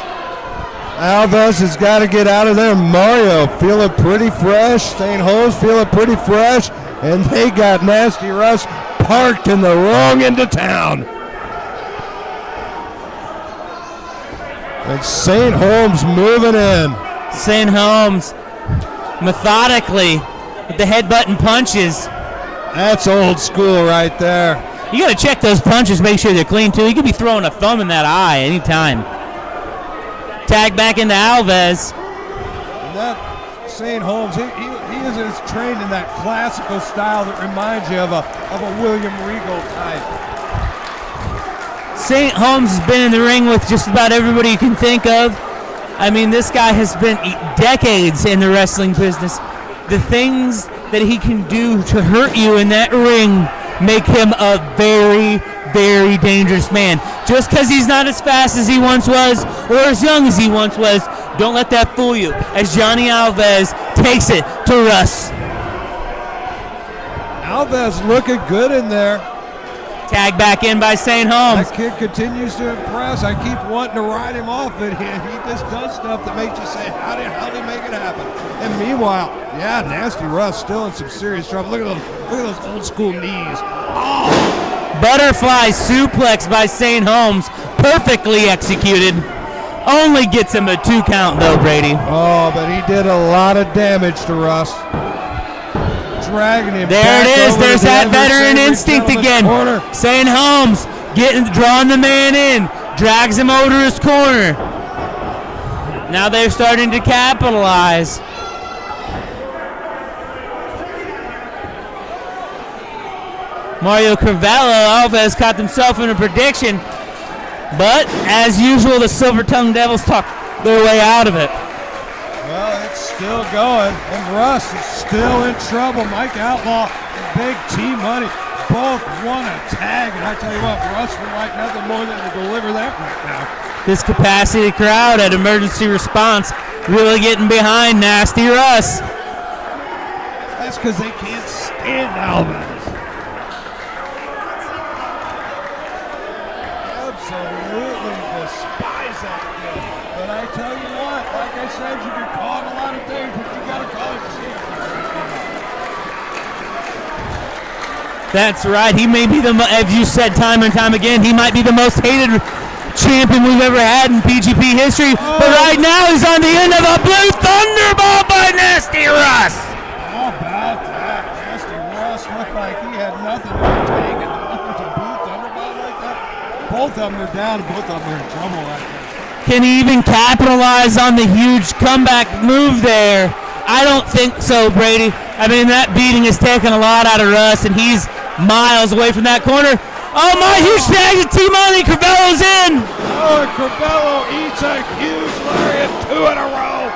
Alves has got to get out of there. Mario feeling pretty fresh. St. Holmes feeling pretty fresh. And they got Nasty Russ parked in the wrong end of town. And St. Holmes moving in. St. Holmes methodically with the headbutt and punches. That's old school right there. You got to check those punches, make sure they're clean too. He could be throwing a thumb in that eye anytime. Tag back into Alves. And that St. Holmes, he is trained in that classical style that reminds you of a William Regal type. St. Holmes has been in the ring with just about everybody you can think of. I mean, this guy has been decades in the wrestling business. The things that he can do to hurt you in that ring make him a very, very dangerous man. Just because he's not as fast as he once was or as young as he once was, don't let that fool you. As Johnny Alves takes it to Russ. Alves looking good in there. Tag back in by St. Holmes. That kid continues to impress. I keep wanting to ride him off, and he just does stuff that makes you say, how did he make it happen? And meanwhile, yeah, Nasty Russ still in some serious trouble. Look at those old school knees. Oh! Butterfly suplex by St. Holmes, perfectly executed. Only gets him a 2 count though, Brady. Oh, but he did a lot of damage to Russ. Dragging him there back it is. over There's to the that veteran instinct again. Corner. St. Holmes drawing the man in, drags him over to his corner. Now they're starting to capitalize. Mario Crivello, Alves caught himself in a prediction, but as usual, the Silver-Tongued Devils talk their way out of it. Well, it's still going, and Russ is still in trouble. Mike Outlaw and Big T-Money both won a tag, and I tell you what, Russ would like nothing more than to deliver that right now. This capacity crowd at Emergency Response really getting behind Nasty Russ. That's because they can't stand Alves. Absolutely despise that kid. But I tell you what, like I said, you can call it a lot of things, but you got to call it champion. That's right. He may be as you said time and time again, he might be the most hated champion we've ever had in PGP history. Oh. But right now he's on the end of a blue thunderbolt by Nasty Russ. How about that? Nasty Russ looked like he had nothing to take and delivered a blue thunderbolt like that. Both of them are down, both of them are in trouble right now. Can he even capitalize on the huge comeback move there? I don't think so, Brady. I mean, that beating has taken a lot out of Russ, and he's miles away from that corner. Oh my, huge tag to T-Money, Crivello's in! Oh, Crivello eats a huge lariat, 2 in a row.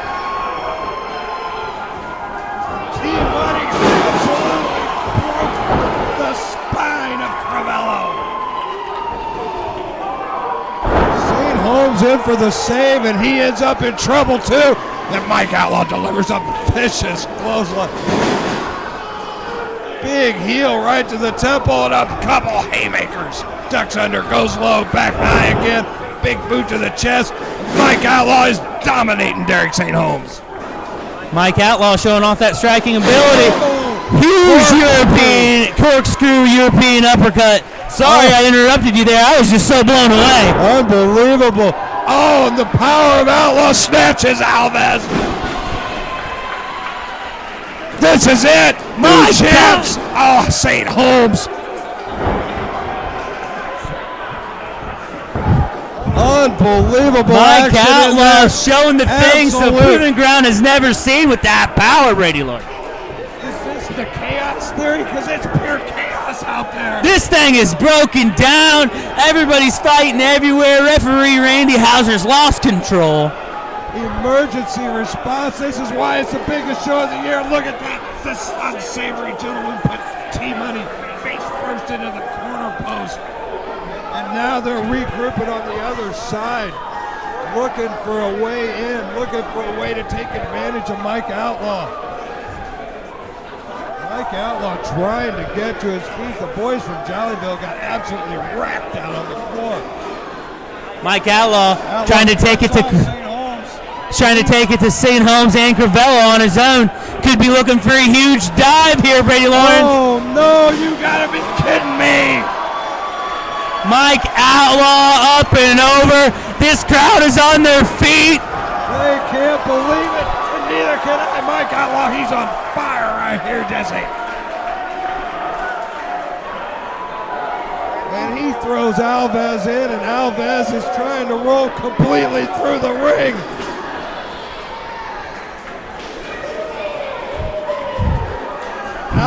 T-Money absolutely broke the spine of Crivello. St. Holmes in for the save, and he ends up in trouble too. And Mike Outlaw delivers a vicious clothesline. Big heel right to the temple and a couple haymakers. Ducks under, goes low, back high again. Big boot to the chest. Mike Outlaw is dominating Derek St. Holmes. Mike Outlaw showing off that striking ability. Huge European, corkscrew European uppercut. Sorry I interrupted you there. I was just so blown away. Unbelievable. Oh, and the power of Outlaw snatches Alves. This is it. My champs. Oh, St. Holmes. Unbelievable Mike action Outlaw showing the things the Absolute. Proving Ground has never seen with that power, Brady Lord. Is this the chaos theory? Because it's pure chaos out there. This thing is broken down. Everybody's fighting everywhere. Referee Randy Hauser's lost control. Emergency response. This is why it's the biggest show of the year. Look at that. This unsavory gentleman put T-Money face first into the corner post. And now they're regrouping on the other side. Looking for a way in. Looking for a way to take advantage of Mike Outlaw. Mike Outlaw trying to get to his feet. The boys from Jollyville got absolutely wrapped out on the floor. Mike Outlaw trying to take it to St. Holmes and Crivello on his own. Could be looking for a huge dive here, Brady Lawrence. Oh no, you gotta be kidding me. Mike Outlaw up and over, This crowd is on their feet. They can't believe it, and neither can I. Mike Outlaw, he's on fire right here, Jesse. And he throws Alves in, and Alves is trying to roll completely through the ring.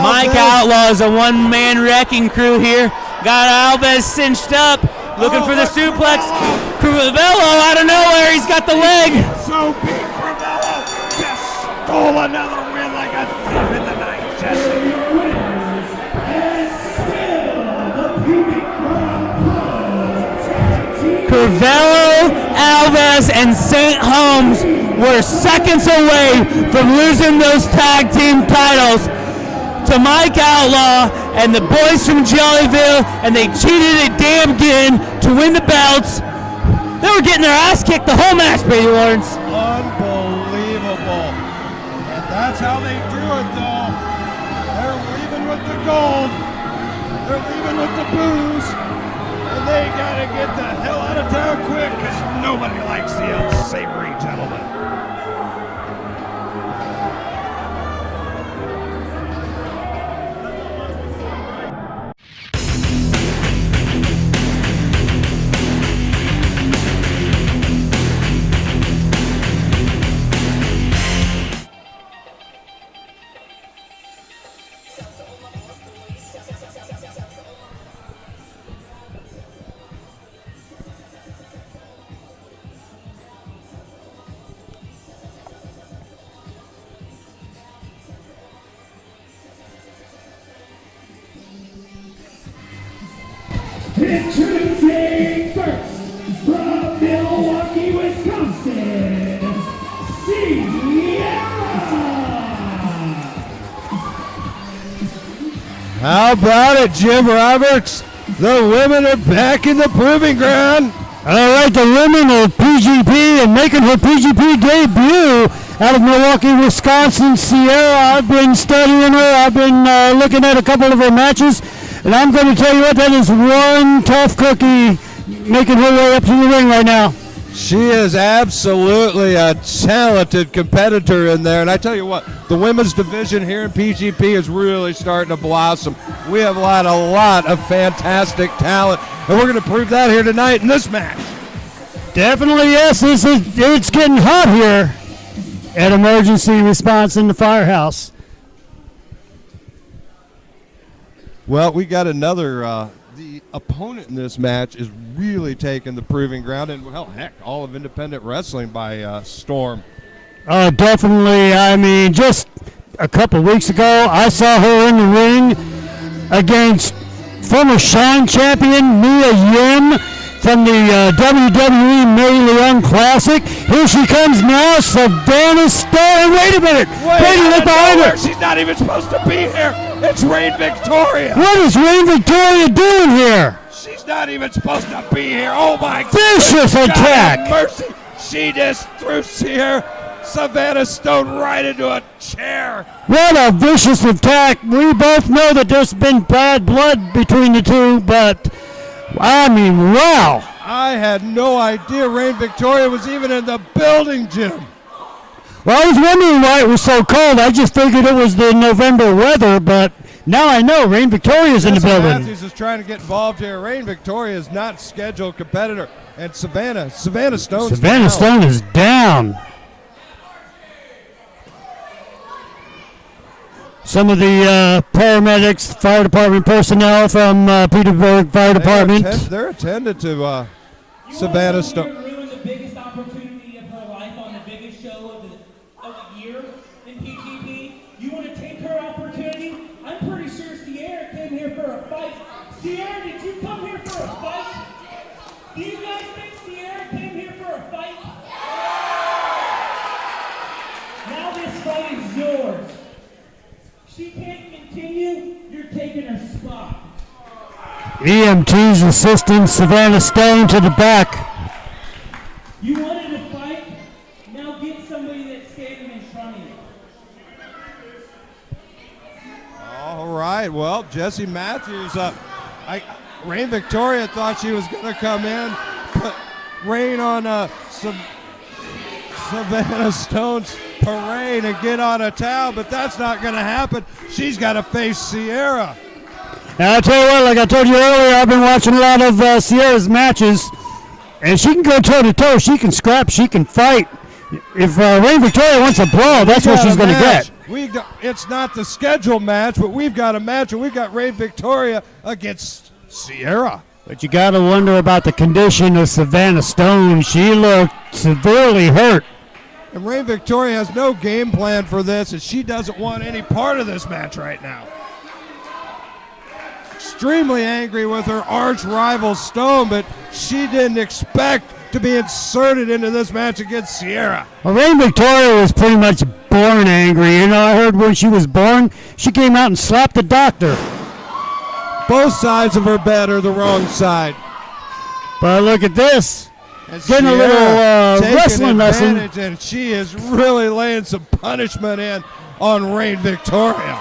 Mike Outlaw is a one-man wrecking crew here. Got Alves cinched up, looking for the suplex. Crivello out of nowhere, he's got the leg. So big, Crivello just stole another win like a thief in the night, Jesse. Crivello, Alves, and St. Holmes were seconds away from losing those tag team titles to Mike Outlaw and the boys from Jollyville, and they cheated it damn good to win the belts. They were getting their ass kicked the whole match, Brady Lawrence. Unbelievable. And that's how they do it, though. They're leaving with the gold. They're leaving with the booze. And they gotta get the hell out of town quick, because nobody likes the Unsavory gentleman. Introducing first, from Milwaukee, Wisconsin, Sierra. How about it, Jim Roberts? The women are back in the proving ground. All right, the women of PGP and making her PGP debut out of Milwaukee, Wisconsin, Sierra. I've been studying her. I've been looking at a couple of her matches. And I'm going to tell you what, that is one tough cookie making her way up to the ring right now. She is absolutely a talented competitor in there. And I tell you what, the women's division here in PGP is really starting to blossom. We have a lot of fantastic talent. And we're going to prove that here tonight in this match. Definitely, yes. It's getting hot here at Emergency Response in the Firehouse. Well, we got another, the opponent in this match is really taking the proving ground, and, well, heck, all of independent wrestling by storm. Definitely. I mean, just a couple weeks ago, I saw her in the ring against former Shine champion Mia Yim from the WWE Mae Leon Classic. Here she comes now, Savanna Stone. Wait a minute. Brady, look behind her. She's not even supposed to be here. It's Rahne Victoria. What is Rahne Victoria doing here? She's not even supposed to be here. Oh, my God. Vicious attack. God have mercy. She just threw Savanna Stone right into a chair. What a vicious attack. We both know that there's been bad blood between the two, but I mean, wow. I had no idea Rahne Victoria was even in the building, Jim. Well, I was wondering why it was so cold. I just figured it was the November weather, but now I know Rahne Victoria's in the building. Matthews is trying to get involved here. Rahne Victoria is not scheduled competitor. And Savanna Stone is down. Some of the paramedics, fire department personnel from Petersburg Fire Department. They're attended to Savanna Stone. Ruin the biggest opportunity of her life on the biggest show of the year in PGP. You want to take her opportunity? I'm pretty sure Sierra came here for a fight. Sierra, did you come here for a fight? Do you guys think Sierra came here for a fight? Now this fight is yours. She can't continue, you're taking her spot. EMT's assistant Savanna Stone to the back. You wanted to fight? Now get somebody that's standing in front of you. All right, well, Jesse Matthews, Rahne Victoria thought she was going to come in, rain on Savanna Stone's parade and get on a towel, but that's not going to happen. She's got to face Sierra. Now, I'll tell you what, like I told you earlier, I've been watching a lot of Sierra's matches, and she can go toe-to-toe. She can scrap. She can fight. If Rahne Victoria wants a brawl, that's what she's going to get. It's not the scheduled match, but we've got a match, and we've got Rahne Victoria against Sierra. But you got to wonder about the condition of Savanna Stone. She looked severely hurt. And Rahne Victoria has no game plan for this, and she doesn't want any part of this match right now. Extremely angry with her arch rival Stone, but she didn't expect to be inserted into this match against Sierra. Well, Rahne Victoria was pretty much born angry. You know, I heard when she was born, she came out and slapped the doctor. Both sides of her bed are the wrong side. But look at this. And getting a little wrestling lesson. And she is really laying some punishment in on Rahne Victoria.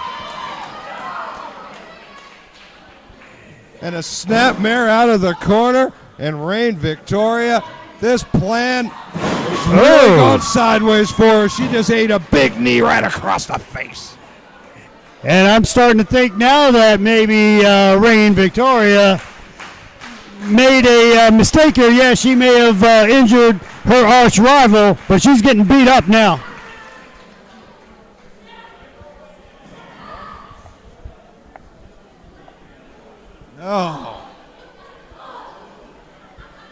And a snapmare out of the corner, and Rahne Victoria, this plan is really gone sideways for her. She just ate a big knee right across the face. And I'm starting to think now that maybe Rahne Victoria made a mistake here. Yeah, she may have injured her arch rival, but she's getting beat up now. Oh.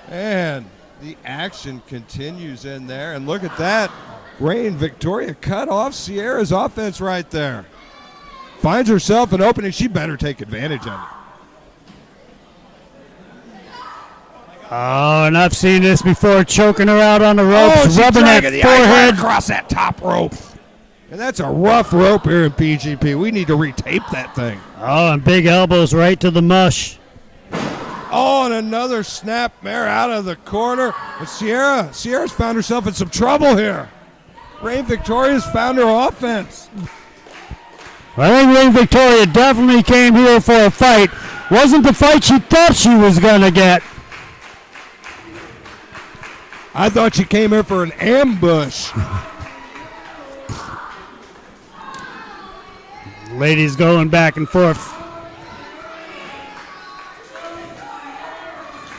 And the action continues in there. And look at that. Rahne Victoria cut off Sierra's offense right there. Finds herself an opening. She better take advantage of it. Oh, and I've seen this before, choking her out on the ropes, rubbing that forehead right across that top rope. And that's a rough rope here in PGP. We need to retape that thing. Oh, and big elbows right to the mush. Oh, and another snapmare out of the corner. But Sierra's found herself in some trouble here. Rahne Victoria's found her offense. Well, I think Rahne Victoria definitely came here for a fight. Wasn't the fight she thought she was going to get. I thought she came here for an ambush. Ladies going back and forth.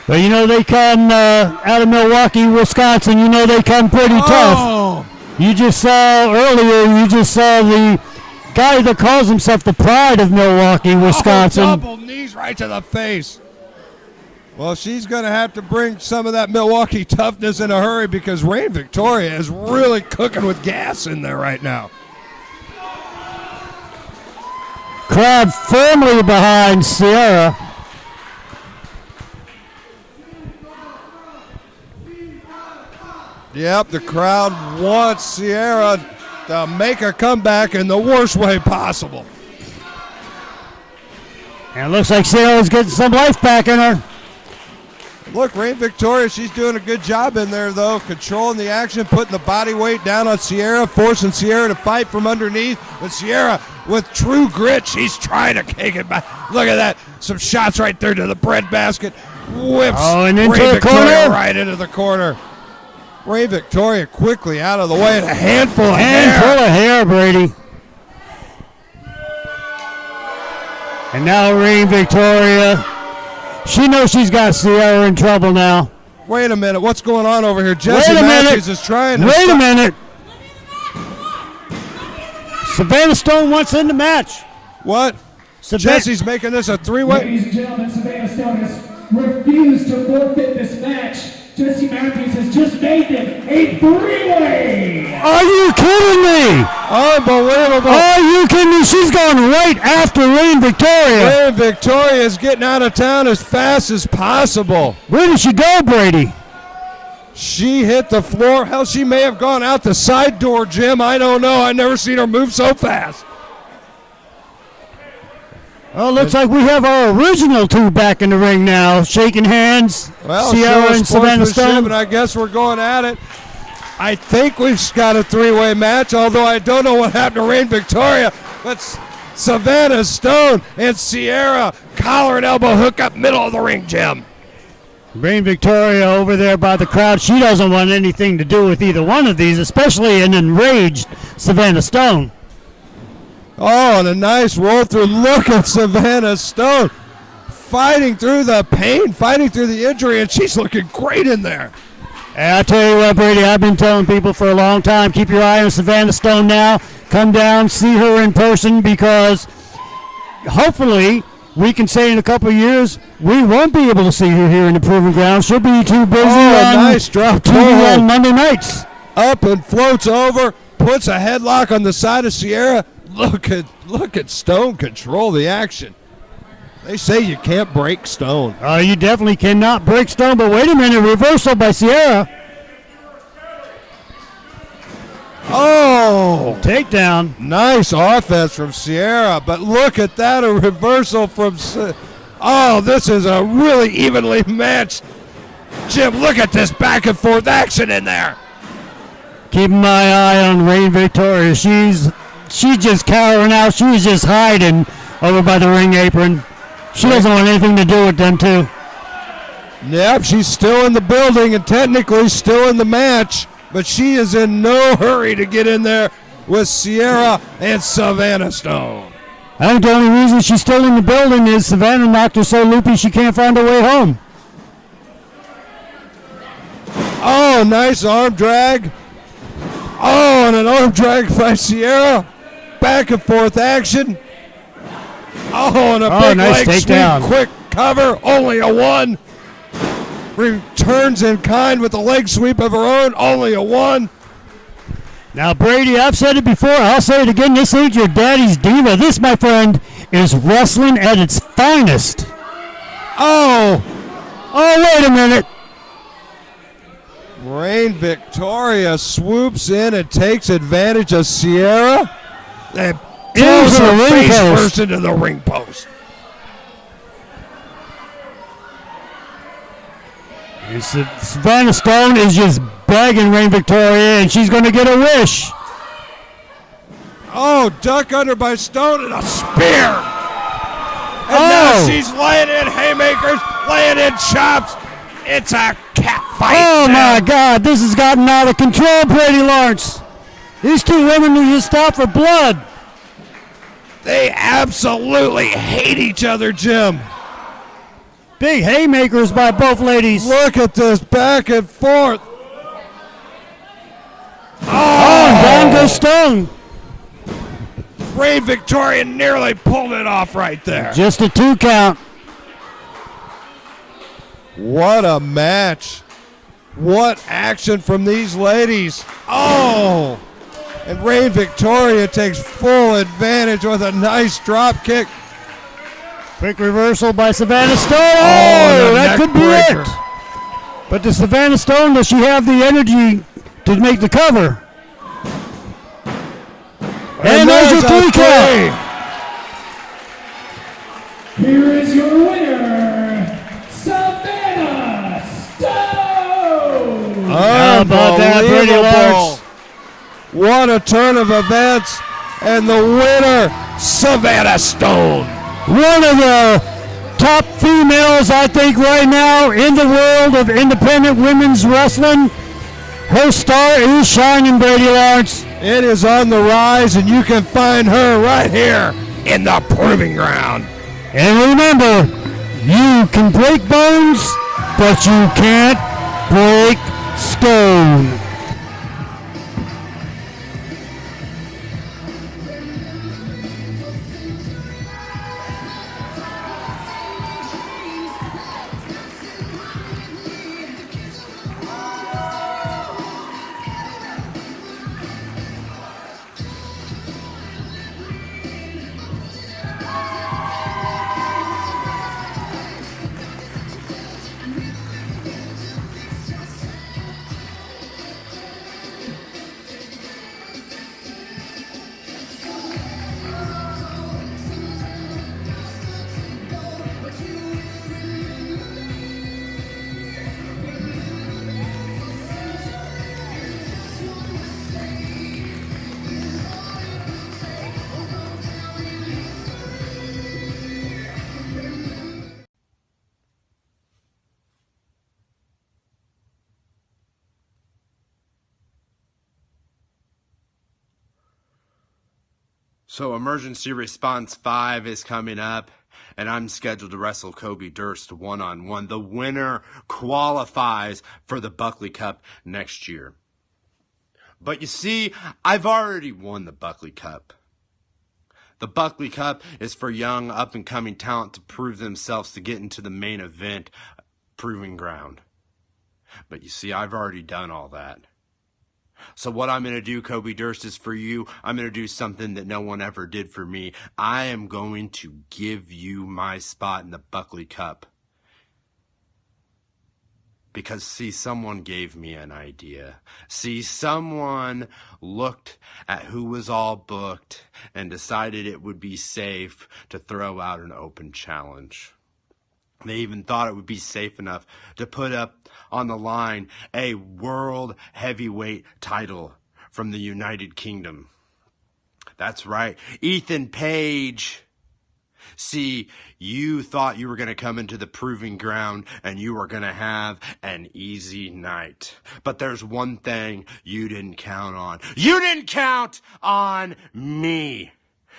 But you know they come out of Milwaukee, Wisconsin. You know they come pretty tough. You just saw earlier, the guy that calls himself the pride of Milwaukee, Wisconsin. Double knees right to the face. Well, she's going to have to bring some of that Milwaukee toughness in a hurry because Rahne Victoria is really cooking with gas in there right now. Crowd firmly behind Sierra. Yep, the crowd wants Sierra to make a comeback in the worst way possible. And it looks like Sierra's getting some life back in her. Look, Rahne Victoria, she's doing a good job in there, though, controlling the action, putting the body weight down on Sierra, forcing Sierra to fight from underneath. But Sierra, with true grit, she's trying to kick it back. Look at that. Some shots right there to the breadbasket. Whips and into Rahne the Victoria corner. right into the corner. Rahne Victoria quickly out of the way, and a handful of hair, Brady. And now Rahne Victoria, she knows she's got Sierra in trouble now. Wait a minute, what's going on over here? Jesse Matthews is trying to Wait a minute. Savanna Stone wants in the match. What? Jesse's making this a three-way. Ladies and gentlemen, Savanna Stone has refused to forfeit this match. Jesse Matthews has just made them a three-way. Are you kidding me? Unbelievable. Are you kidding me? She's going right after Rahne Victoria. Rahne Victoria is getting out of town as fast as possible. Where did she go, Brady? She hit the floor. Hell, she may have gone out the side door, Jim. I don't know. I've never seen her move so fast. Well, looks like we have our original two back in the ring now, shaking hands. Well, Sierra and Savanna Stone. And I guess we're going at it. I think we've got a three-way match, although I don't know what happened to Rahne Victoria. But Savanna Stone and Sierra, collar and elbow hook up middle of the ring, Jim. Rahne Victoria over there by the crowd. She doesn't want anything to do with either one of these, especially an enraged Savanna Stone. Oh, and a nice roll through. Look at Savanna Stone fighting through the pain, fighting through the injury, and she's looking great in there. And I tell you what, Brady, I've been telling people for a long time, keep your eye on Savanna Stone now. Come down, see her in person, because hopefully we can say in a couple of years we won't be able to see her here in the Proving Ground. She'll be too busy on nice drop TV on Monday nights. Up and floats over, puts a headlock on the side of Sierra. Look at Stone control the action. They say you can't break Stone. You definitely cannot break Stone, but wait a minute, reversal by Sierra. Oh! Takedown. Nice offense from Sierra, but look at that, a reversal from... Oh, this is a really evenly matched... Jim, look at this back and forth action in there. Keeping my eye on Rahne Victoria. She's just cowering out. She's just hiding over by the ring apron. She doesn't want anything to do with them two. Yep, she's still in the building and technically still in the match, but she is in no hurry to get in there with Sierra and Savanna Stone. I think the only reason she's still in the building is Savanna knocked her so loopy she can't find her way home. Oh, nice arm drag. Oh, and an arm drag by Sierra. Back and forth action. Oh, and a big nice leg takedown. sweep, quick cover, only a one. Returns in kind with a leg sweep of her own, only a one. Now, Brady, I've said it before, I'll say it again, this ain't your daddy's diva. This, my friend, is wrestling at its finest. Oh, wait a minute. Rahne Victoria swoops in and takes advantage of Sierra. And throws Into the her ring face post. first into the ring post. Savanna Stone is just begging Rahne Victoria, and she's going to get a wish. Oh, duck under by Stone and a spear. And now she's laying in haymakers, laying in chops. It's a cat fight. Oh, my God, this has gotten out of control, Brady Lawrence. These two women need to stop for blood. They absolutely hate each other, Jim. Big haymakers by both ladies. Look at this back and forth. Oh, down goes Stone. Rahne Victoria nearly pulled it off right there. Just a 2 count. What a match. What action from these ladies. Oh, and Rahne Victoria takes full advantage with a nice drop kick. Quick reversal by Savanna Stone. Oh, that could be breaker. it. But does Savanna Stone, does she have the energy to make the cover? And there's your 3 count. Here is your winner, Savanna Stone! How about that, Brady Lawrence? What a turn of events. And the winner, Savanna Stone. One of the top females, I think, right now in the world of independent women's wrestling. Her star is shining, Brady Lawrence. It is on the rise, and you can find her right here in the Proving Ground. And remember, you can break bones, but you can't break stone. So Emergency Response 5 is coming up, and I'm scheduled to wrestle Kobe Durst one-on-one. The winner qualifies for the Buckley Cup next year. But you see, I've already won the Buckley Cup. The Buckley Cup is for young, up-and-coming talent to prove themselves to get into the main event proving ground. But you see, I've already done all that. So what I'm going to do, Kobe Durst, is for you, I'm going to do something that no one ever did for me. I am going to give you my spot in the Buckley Cup. Because, see, someone gave me an idea. See, someone looked at who was all booked and decided it would be safe to throw out an open challenge. They even thought it would be safe enough to put up on the line a world heavyweight title from the United Kingdom. That's right, Ethan Page. See, you thought you were going to come into the proving ground and you were going to have an easy night. But there's one thing you didn't count on. You didn't count on me.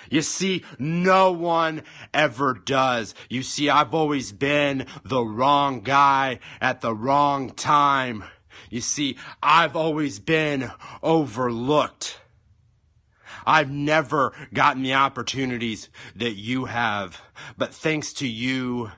You see, no one ever does. You see, I've always been the wrong guy at the wrong time. You see, I've always been overlooked. I've never gotten the opportunities that you have. But thanks to you,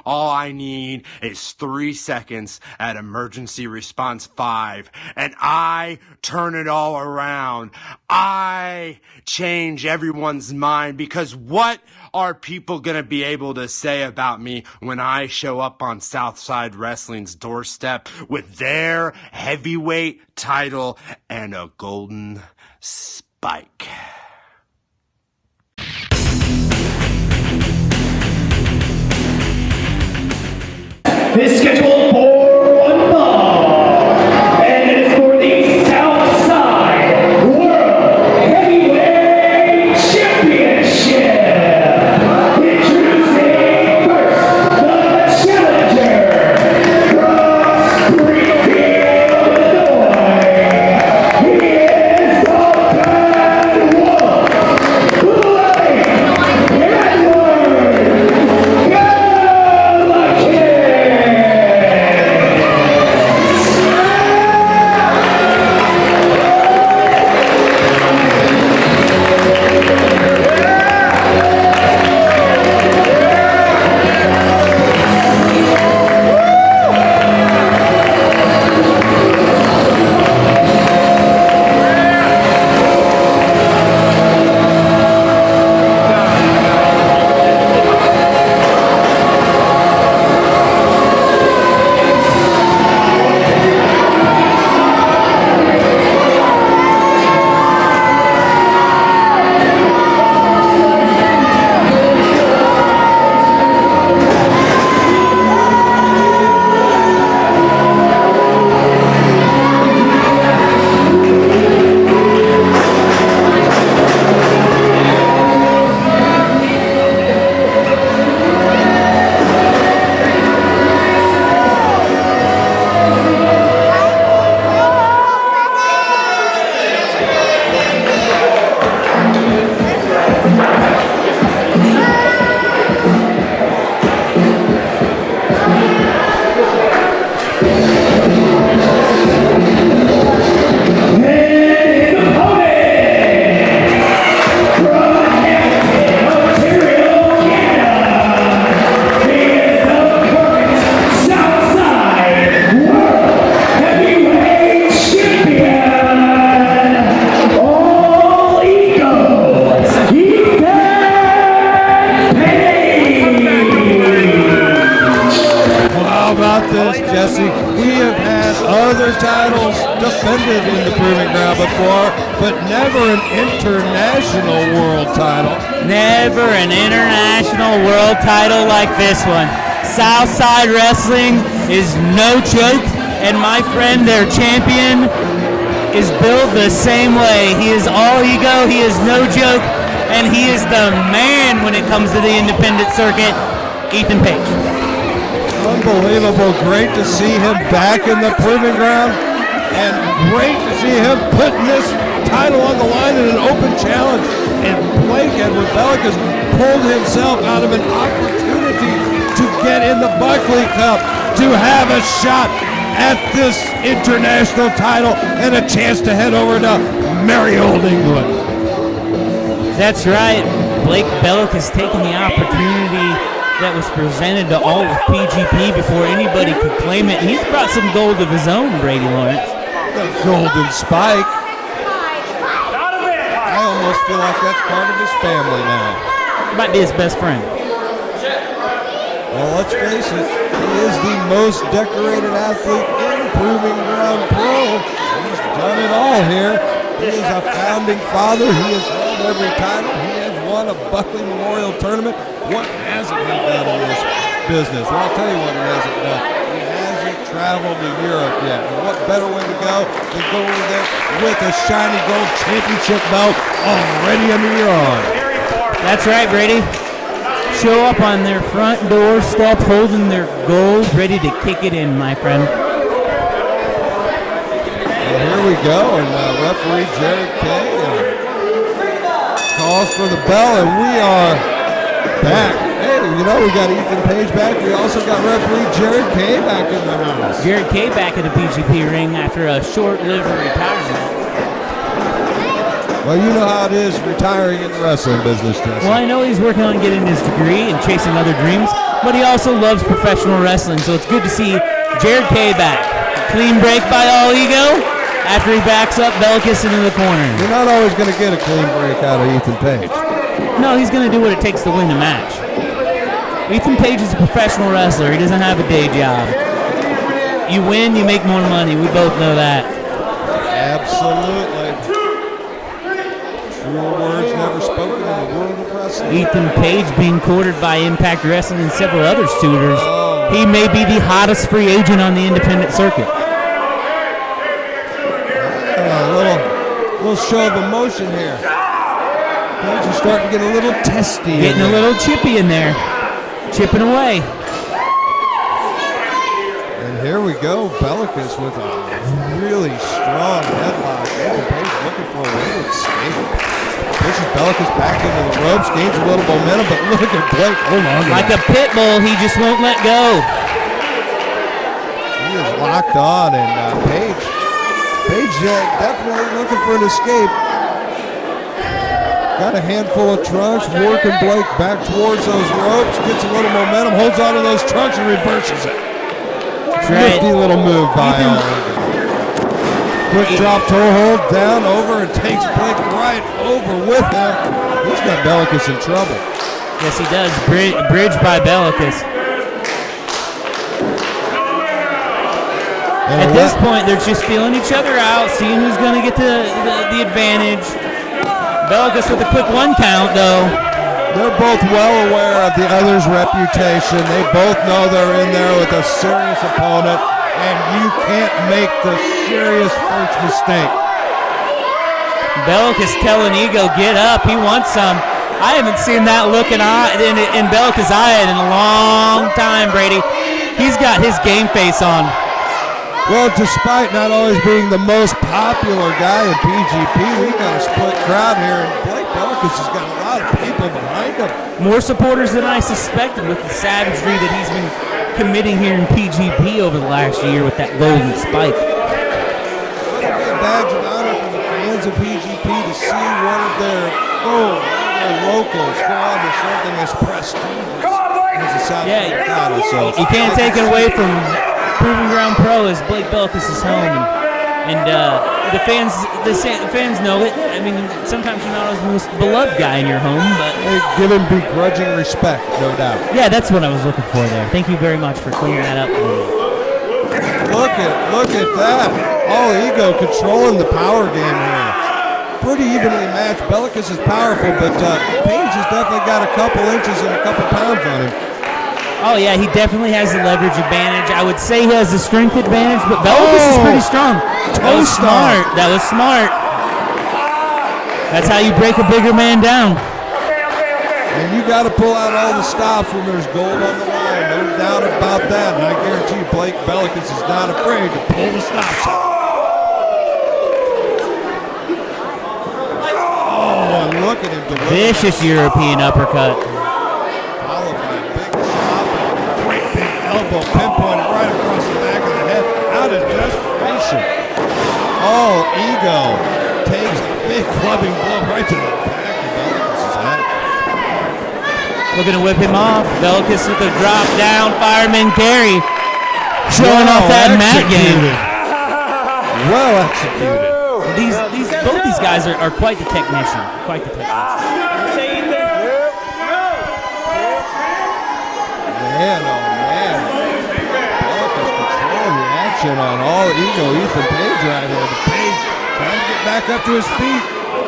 all I need is 3 seconds at Emergency Response 5, and I turn it all around. I change everyone's mind, because what are people going to be able to say about me when I show up on Southside Wrestling's doorstep with their heavyweight title and a golden spike? Is scheduled for one fall, and it is for the Southside World Heavyweight Championship. Introducing first, the challenger from Springfield, Illinois. He is the bad wolf, Blake defended in the Proving Ground before, but never an international world title. Never an international world title like this one. Southside Wrestling is no joke, and my friend, their champion, is built the same way. He is all ego, he is no joke, and he is the man when it comes to the independent circuit, Ethan Page. Unbelievable. Great to see him back in the Proving Ground, and great to see him putting this title on the line in an open challenge. And Blake Edward Belakis pulled himself out of an opportunity to get in the Buckley Cup, to have a shot at this international title and a chance to head over to merry old England. That's right. Blake Belakis taking the opportunity that was presented to all of PGP before anybody could claim it. He's brought some gold of his own, Brady Lawrence. The golden spike. I almost feel like that's part of his family now. Might be his best friend. Well, let's face it, he is the most decorated athlete in Proving Ground Pro. He's done it all here. He is a founding father. He has held every title. He has won a Buckley Memorial Tournament. What hasn't he done in this business? Well, I'll tell you what he hasn't done. He hasn't traveled to Europe yet. And what better way to go than go over there with a shiny gold championship belt already under your arm. That's right, Brady. Show up on their front doorstep holding their gold, ready to kick it in, my friend. And here we go, and referee Jared Kay calls for the bell, and we are back. Hey, you know, we got Ethan Page back. We also got referee Jared Kay back in the house. Jared Kay back at the PGP ring after a short-lived retirement. Well, you know how it is retiring in the wrestling business, Jesse. Well, I know he's working on getting his degree and chasing other dreams, but he also loves professional wrestling, so it's good to see Jared Kay back. Clean break by All Ego after he backs up Belakis into the corner. You're not always going to get a clean break out of Ethan Page. No, he's going to do what it takes to win the match. Ethan Page is a professional wrestler. He doesn't have a day job. You win, you make more money. We both know that. Absolutely. Truer words never spoken in the world of wrestling. Ethan Page being courted by Impact Wrestling and several other suitors. He may be the hottest free agent on the independent circuit. A little show of emotion here. Page is starting to get a little testy. Getting a little chippy in there. Chipping away. And here we go. Belakis with a really strong headlock. Ethan Page looking for a way to escape. Pushes Belakis back into the ropes, gains a little momentum, but look at Blake. Hold on. Like a pit bull, he just won't let go. He is locked on, and Page definitely looking for an escape. Got a handful of trunks, working Blake back towards those ropes, gets a little momentum, holds on to those trunks, and reverses it. That's right. Nifty little move by All Ego. Quick drop toe hold down over and takes Blake right over with him. He's got Belakis in trouble. Yes, he does. Bridge by Belakis. At this point, they're just feeling each other out, seeing who's going to get the advantage. Belakis with a quick 1 count, though. They're both well aware of the other's reputation. They both know they're in there with a serious opponent, and you can't make the serious first mistake. Belakis telling Ego, get up. He wants some. I haven't seen that look in Belakis' eye in a long time, Brady. He's got his game face on. Well, despite not always being the most popular guy in PGP, we got a split crowd here, and Blake Belakis has got a lot of people behind him. More supporters than I suspected with the savagery that he's been committing here in PGP over the last year with that golden spike. It'll be a badge of honor for the fans of PGP to see one of their locals go on to something as prestigious as a South Carolina. So you can't take it away from Proving Ground Pro as Blake Belakis' home, and the fans know it. I mean, sometimes you're not always the most beloved guy in your home, but they give him begrudging respect, no doubt. Yeah, that's what I was looking for there. Thank you very much for clearing that up for me. Look at that! All Ego controlling the power game here. Pretty evenly matched. Belakis is powerful, but Page has definitely got a couple inches and a couple pounds on him. Oh, yeah, he definitely has the leverage advantage. I would say he has the strength advantage, but Belakis is pretty strong. That was smart. That was smart. That's how you break a bigger man down. And you got to pull out all the stops when there's gold on the line. No doubt about that. And I guarantee you Blake Belakis is not afraid to pull the stops out. Oh, and look Look at him deliver. Vicious European uppercut. Followed by a big chop. Great big elbow pinpointed right across the back of the head. Out of desperation. All ego takes a big clubbing blow right to the back of Belakis' head. Looking to whip him off. Belakis with a drop down fireman carry. Showing off that mat game. Well executed. Both these guys are quite the technician. Quite the technician. Man, oh man. Belakis controlling the action on all ego. Ethan Page right here. The Page trying to get back up to his feet.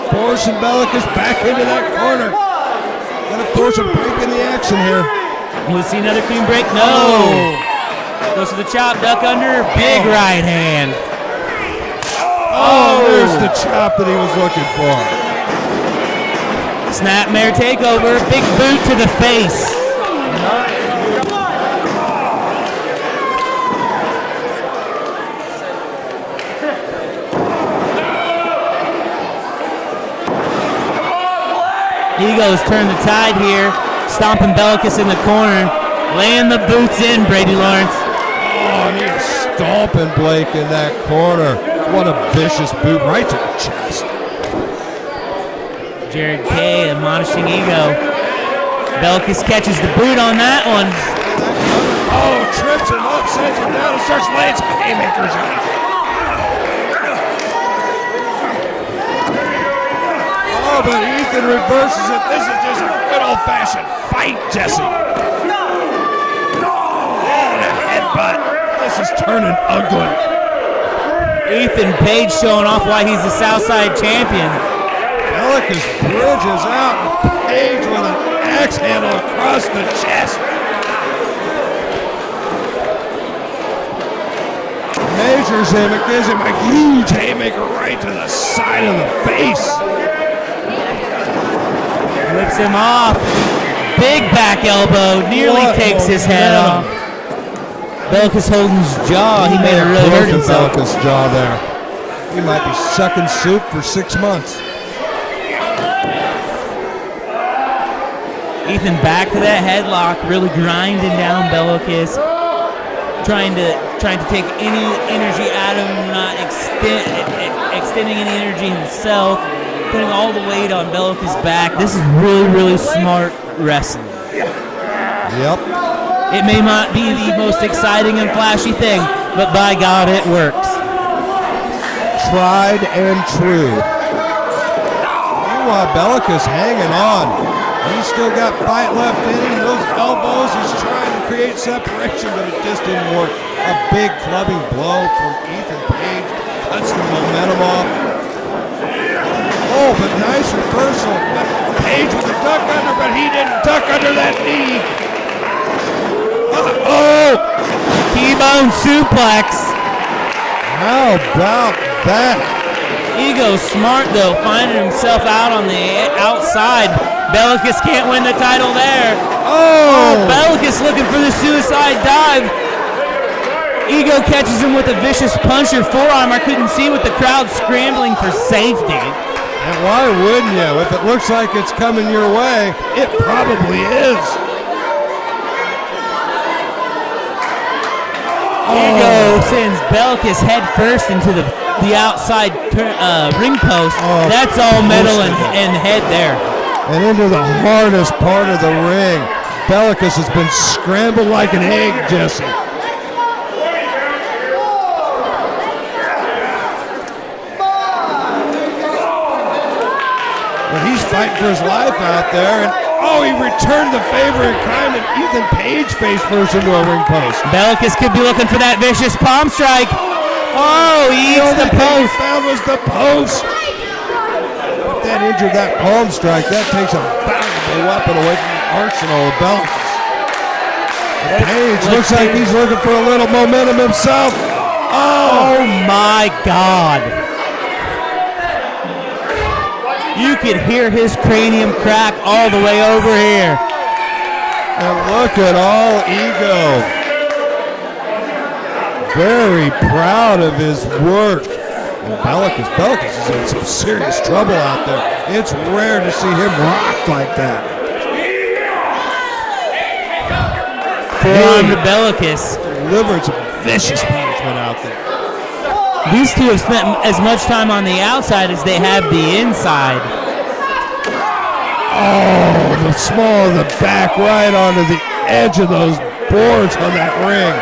Forcing Belakis back into that corner. Gonna force a break in the action here. We'll see another clean break. No. Goes to the chop, duck under, big right hand. Oh, there's the chop that he was looking for. Snapmare takeover, big boot to the face. Ego's turned the tide here, stomping Belakis in the corner, laying the boots in, Brady Lawrence. Oh, and he's stomping Blake in that corner. What a vicious boot right to the chest. Jared K admonishing Ego. Belakis catches the boot on that one. Oh, trips him up, sends him down, and starts laying some haymakers on him. Oh, but Ethan reverses it. This is just a good old-fashioned fight, Jesse. This is turning ugly. Ethan Page showing off why he's the Southside champion. Belakis bridges out. Page with an axe handle across the chest. Measures him. It gives him a huge haymaker right to the side of the face. Whips him off. Big back elbow. Nearly takes his head off. Belakis holding his jaw. He made it really hurt himself. Belakis' jaw there. He might be sucking soup for 6 months. Ethan back to that headlock, really grinding down Belakis, trying to take any energy out of him, not extending any energy himself, putting all the weight on Belakis' back. This is really, really smart wrestling. Yep. It may not be the most exciting and flashy thing, but by God, it works. Tried and true. Meanwhile, Belakis hanging on. He's still got fight left in him. Those elbows, he's trying to create separation, but it just didn't work. A big clubbing blow from Ethan Page. Cuts the momentum off. Oh, but nice reversal. Page with the duck under, but he didn't duck under that knee. Oh! T-bone suplex. How about that? Ego's smart though, finding himself out on the outside. Belakis can't win the title there. Oh! Belakis looking for the suicide dive. Ego catches him with a vicious punch or forearm. I couldn't see with the crowd scrambling for safety. And why wouldn't you? If it looks like it's coming your way, it probably is. Ego sends Belakis head first into the outside ring post. That's all metal and head there. And into the hardest part of the ring. Belakis has been scrambled like an egg, Jesse. But he's fighting for his life out there. And he returned the favor in kind, and Ethan Page face first into a ring post. Belakis could be looking for that vicious palm strike. Oh, he eats the post. Found was the post. If that injured that palm strike, that takes a valuable weapon away from the arsenal of Belakis. Page looks like he's looking for a little momentum himself. Oh my God. You could hear his cranium crack all the way over here. And look at all Ego. Very proud of his work. Belakis is in some serious trouble out there. It's rare to see him rocked like that. Forearm to Belakis. Delivering some vicious punishment out there. These two have spent as much time on the outside as they have the inside. Oh, the small of the back right onto the edge of those boards on that ring.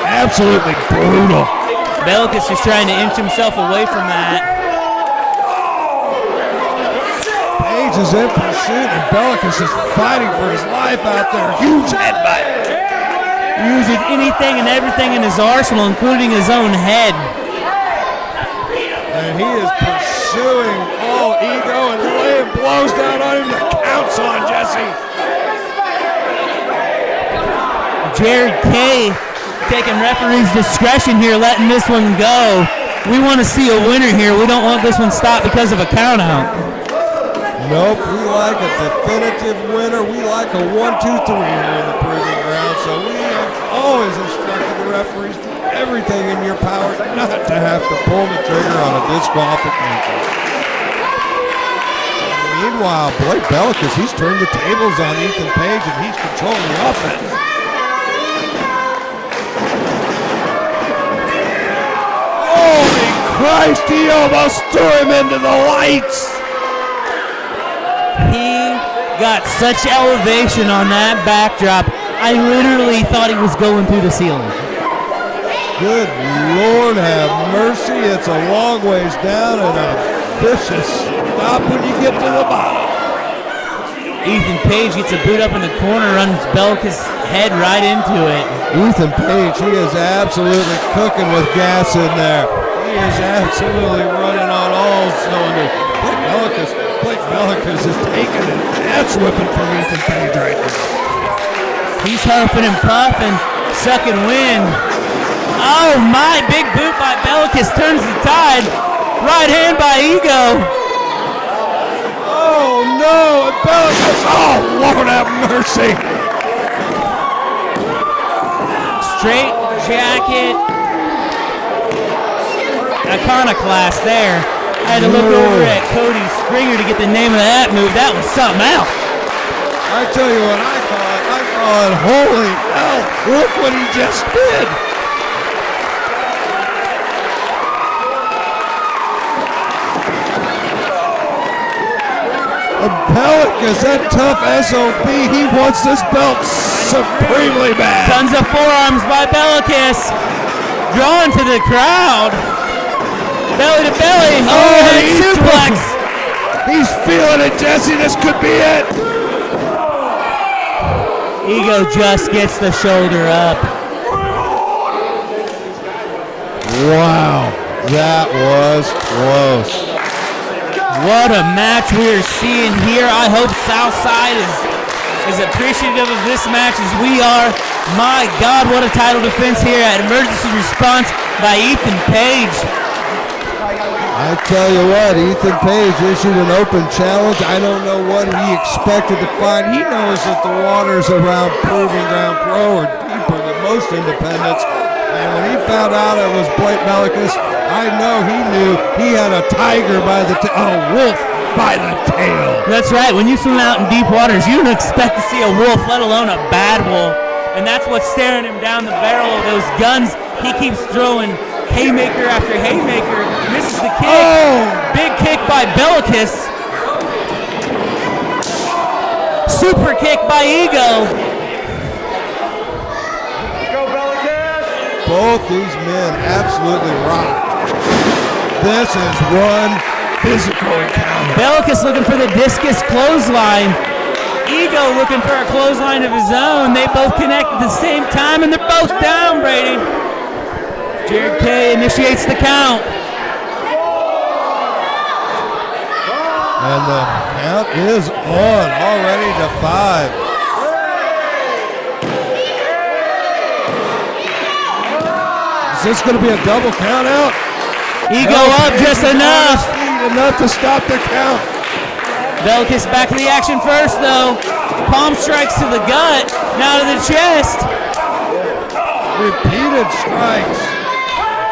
Absolutely brutal. Belakis just trying to inch himself away from that. Page is in pursuit, and Belakis is fighting for his life out there. Huge headbutt. Using anything and everything in his arsenal, including his own head. And he is pursuing all ego and laying blows down on him that counts on Jesse. Jared K. taking referee's discretion here, letting this one go. We want to see a winner here. We don't want this one stopped because of a count out. Nope, we like a definitive winner. We like a 1, 2, 3 here in the proving ground. So we have always instructed the referees to do everything in your power not to have to pull the trigger on a disqualification. Meanwhile, Blake Belakis, he's turned the tables on Ethan Page and he's controlling the offense. Holy Christ, he almost threw him into the lights. He got such elevation on that backdrop. I literally thought he was going through the ceiling. Good Lord have mercy. It's a long ways down and a vicious stop when you get to the bottom. Ethan Page gets a boot up in the corner, runs Belakis' head right into it. Ethan Page, he is absolutely cooking with gas in there. He is absolutely running on all cylinders. Blake Belakis is taking an ass whipping from Ethan Page right now. He's huffing and puffing, sucking wind. Oh my, big boot by Belakis turns the tide. Right hand by Ego. Oh no, and Belakis, oh Lord have mercy. Straight jacket. Iconoclast there. I had to look over at Cody Springer to get the name of that move. That was something else. I tell you what I call it. I call it holy hell. Look what he just did. Belakis, that tough SOB, he wants this belt supremely bad. Tons of forearms by Belakis. Drawn to the crowd. Belly to belly. Overhead suplex. He's feeling it, Jesse. This could be it. Ego just gets the shoulder up. Wow, that was close. What a match we are seeing here. I hope Southside is appreciative of this match as we are. My God, what a title defense here at Emergency Response by Ethan Page. I tell you what, Ethan Page issued an open challenge. I don't know what he expected to find. He knows that the waters around Proving Ground Pro are deeper than most independents. And when he found out it was Blake Belakis, I know he knew he had a tiger by the wolf by the tail. That's right. When you swim out in deep waters, you don't expect to see a wolf, let alone a bad wolf. And that's what's staring him down the barrel of those guns. He keeps throwing haymaker after haymaker. Misses the kick. Oh! Big kick by Belakis. Super kick by Ego. Both these men absolutely rocked. This is one physical encounter. Belakis looking for the discus clothesline. Ego looking for a clothesline of his own. They both connect at the same time, and they're both down, Brady. Jared K initiates the count. And the count is on, already to 5. Is this going to be a double count out? Ego up just enough. Enough to stop the count. Belakis back in the action first, though. Palm strikes to the gut, now to the chest. Repeated strikes.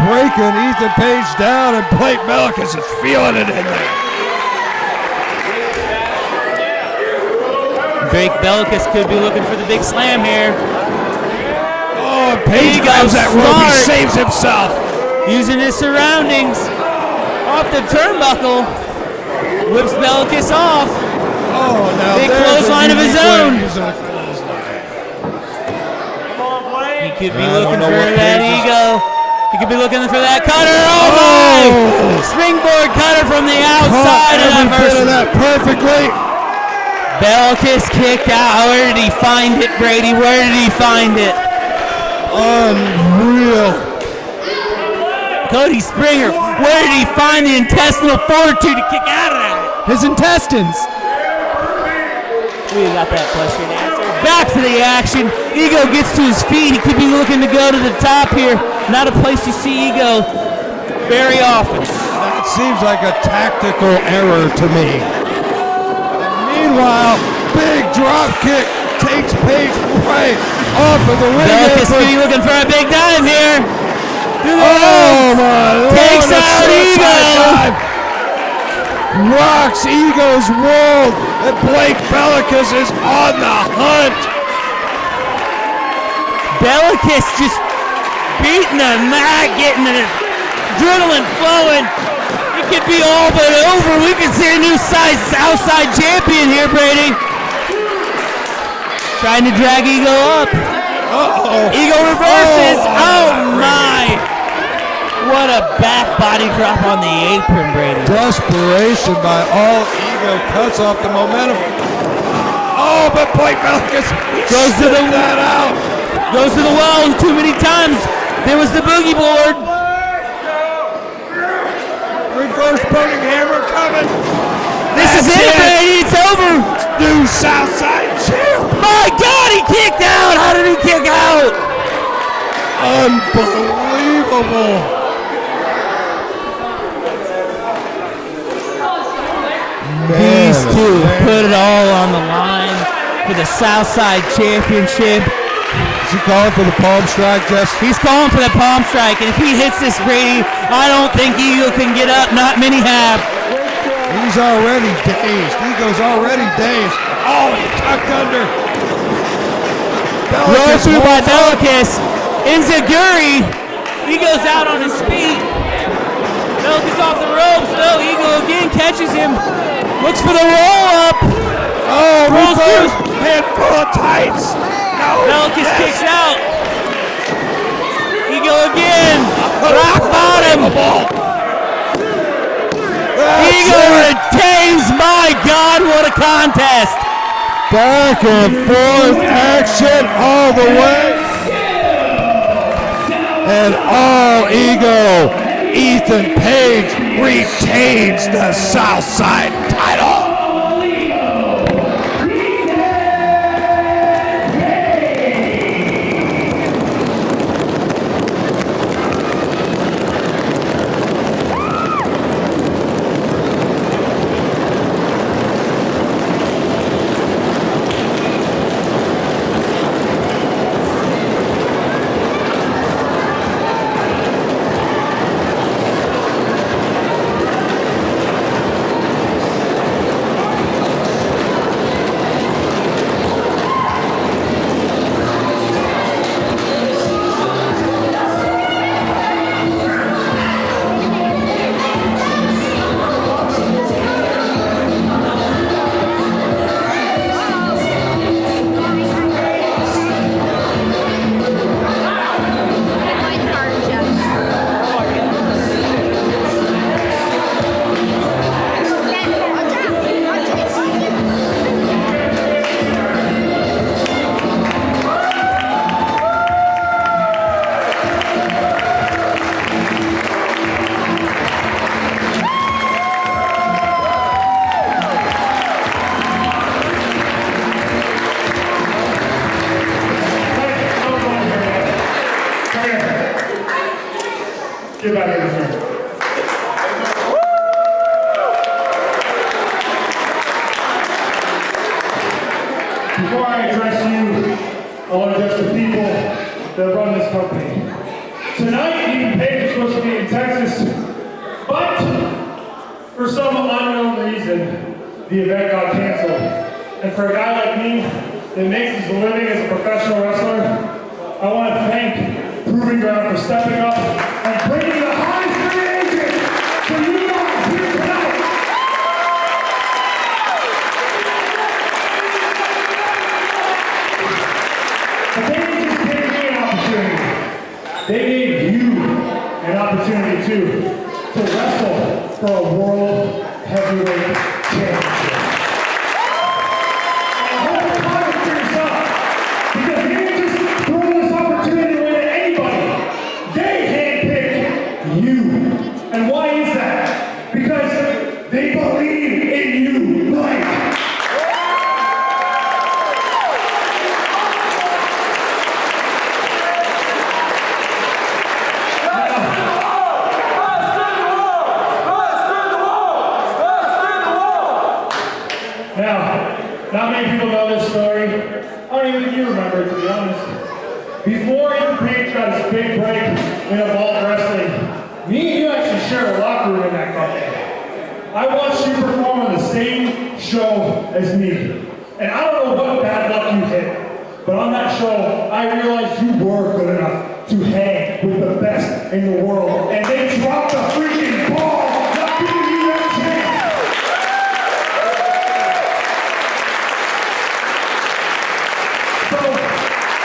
breaking Ethan Page down, and Blake Belakis is feeling it in there. Drake Belakis could be looking for the big slam here. Oh, Page grabs that rope. He saves himself. Using his surroundings. Off the turnbuckle. Whips Belakis off. Oh, now big clothesline of his own. He could be looking for that ego. He could be looking for that cutter. Oh my! Springboard cutter from the outside of that person. That perfectly. Belakis kicked out. Where did he find it, Brady? Where did he find it? Unreal. Cody Springer, where did he find the intestinal fortitude to kick out of that? His intestines. We got that question answered. Back to the action. Ego gets to his feet. He could be looking to go to the top here. Not a place you see Ego very often. That seems like a tactical error to me. Meanwhile, big drop kick takes Page right off of the ring. Belakis could be looking for a big dive here. Oh my Lord! Takes out Ego. Rocks Ego's world, and Blake Belakis is on the hunt. Belakis just beating the mat, getting the adrenaline flowing. It could be all but over. We could see a new outside champion here, Brady. Trying to drag Ego up. Ego reverses. Oh my. What a back body drop on the apron, Brady. Desperation by all Ego cuts off the momentum. Oh, but Blake Belakis goes to the that out. Goes to the well too many times. There was the boogie board. Reverse burning hammer coming. This is it, Brady. It's over. New Southside champ. My God, he kicked out. How did he kick out? Unbelievable. These two put it all on the line for the Southside Championship. Is he calling for the palm strike, Jess? He's calling for the palm strike, and if he hits this, Brady, I don't think Eagle can get up. Not many have. He's already dazed. Ego's already dazed. Oh, he tucked under. Roll through by Belakis. Enziguri. Ego's out on his feet. Belakis off the ropes. No, Eagle again catches him. Looks for the roll-up. Oh, rolls through. Head full of tights. No, Belakis kicks out. Eagle again. Rock bottom. Eagle retains. My God, what a contest. Back and forth action all the way. And all Ego. Ethan Page retains the Southside title. Get back in this room. Before I address you, I want to address the people that run this company. Tonight, Ethan Page was supposed to be in Texas, but for some unknown reason, the event got canceled. And for a guy like me that makes his living as a professional wrestler, I want to thank Proving Ground for stepping up and bringing the highest free agent to you guys here tonight. But they didn't just give me an opportunity. They gave you an opportunity too to wrestle for a world heavyweight championship. And I hope you're proud for yourself, because you didn't just throw this opportunity away to anybody. They handpicked you. And why is that? Because they believe in you, Mike. Now, not many people know this story. I don't even think you remember it, to be honest. Before Ethan Page got his big break in Evolve Wrestling, me and you actually shared a locker room in that company. I watched you perform on the same show as me. And I don't know what bad luck you hit, but on that show, I realized you were good enough to hang with the best in the world. And they dropped the freaking ball, not giving you that chance.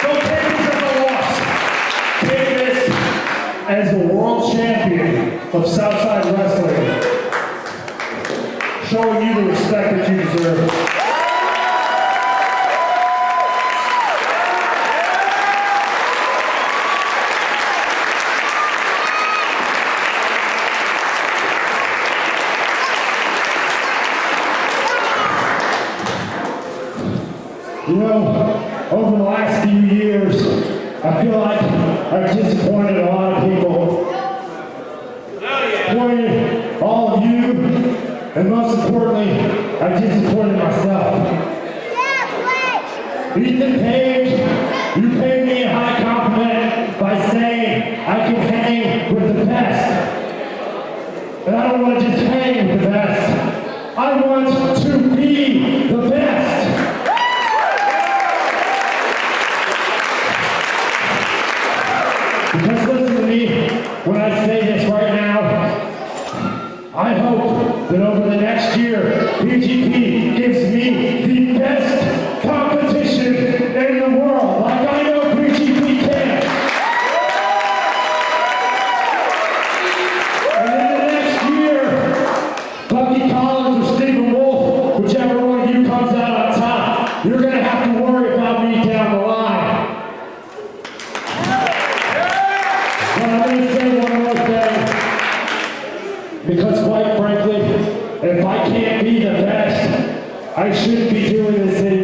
Don't take this as a loss. Take this as the world champion of Southside Wrestling, showing you the respect that you deserve. You know, over the last few years, I feel like I've disappointed a lot of people. Disappointed all of you, and most importantly, I disappointed myself. Ethan Page, you paid me a high compliment by saying I can hang with the best. And I don't want to just hang with the best. I want to be the best. Because listen to me when I say this right now. I hope that over the next year, PGP gives me the best competition in the world, like I know PGP can. And in the next year, Bucky Collins or Stephen Wolf, whichever one of you comes out on top, you're going to have to worry about me down the line. But I'm going to say one more thing, because quite frankly, if I can't be the best, I shouldn't be doing this anymore.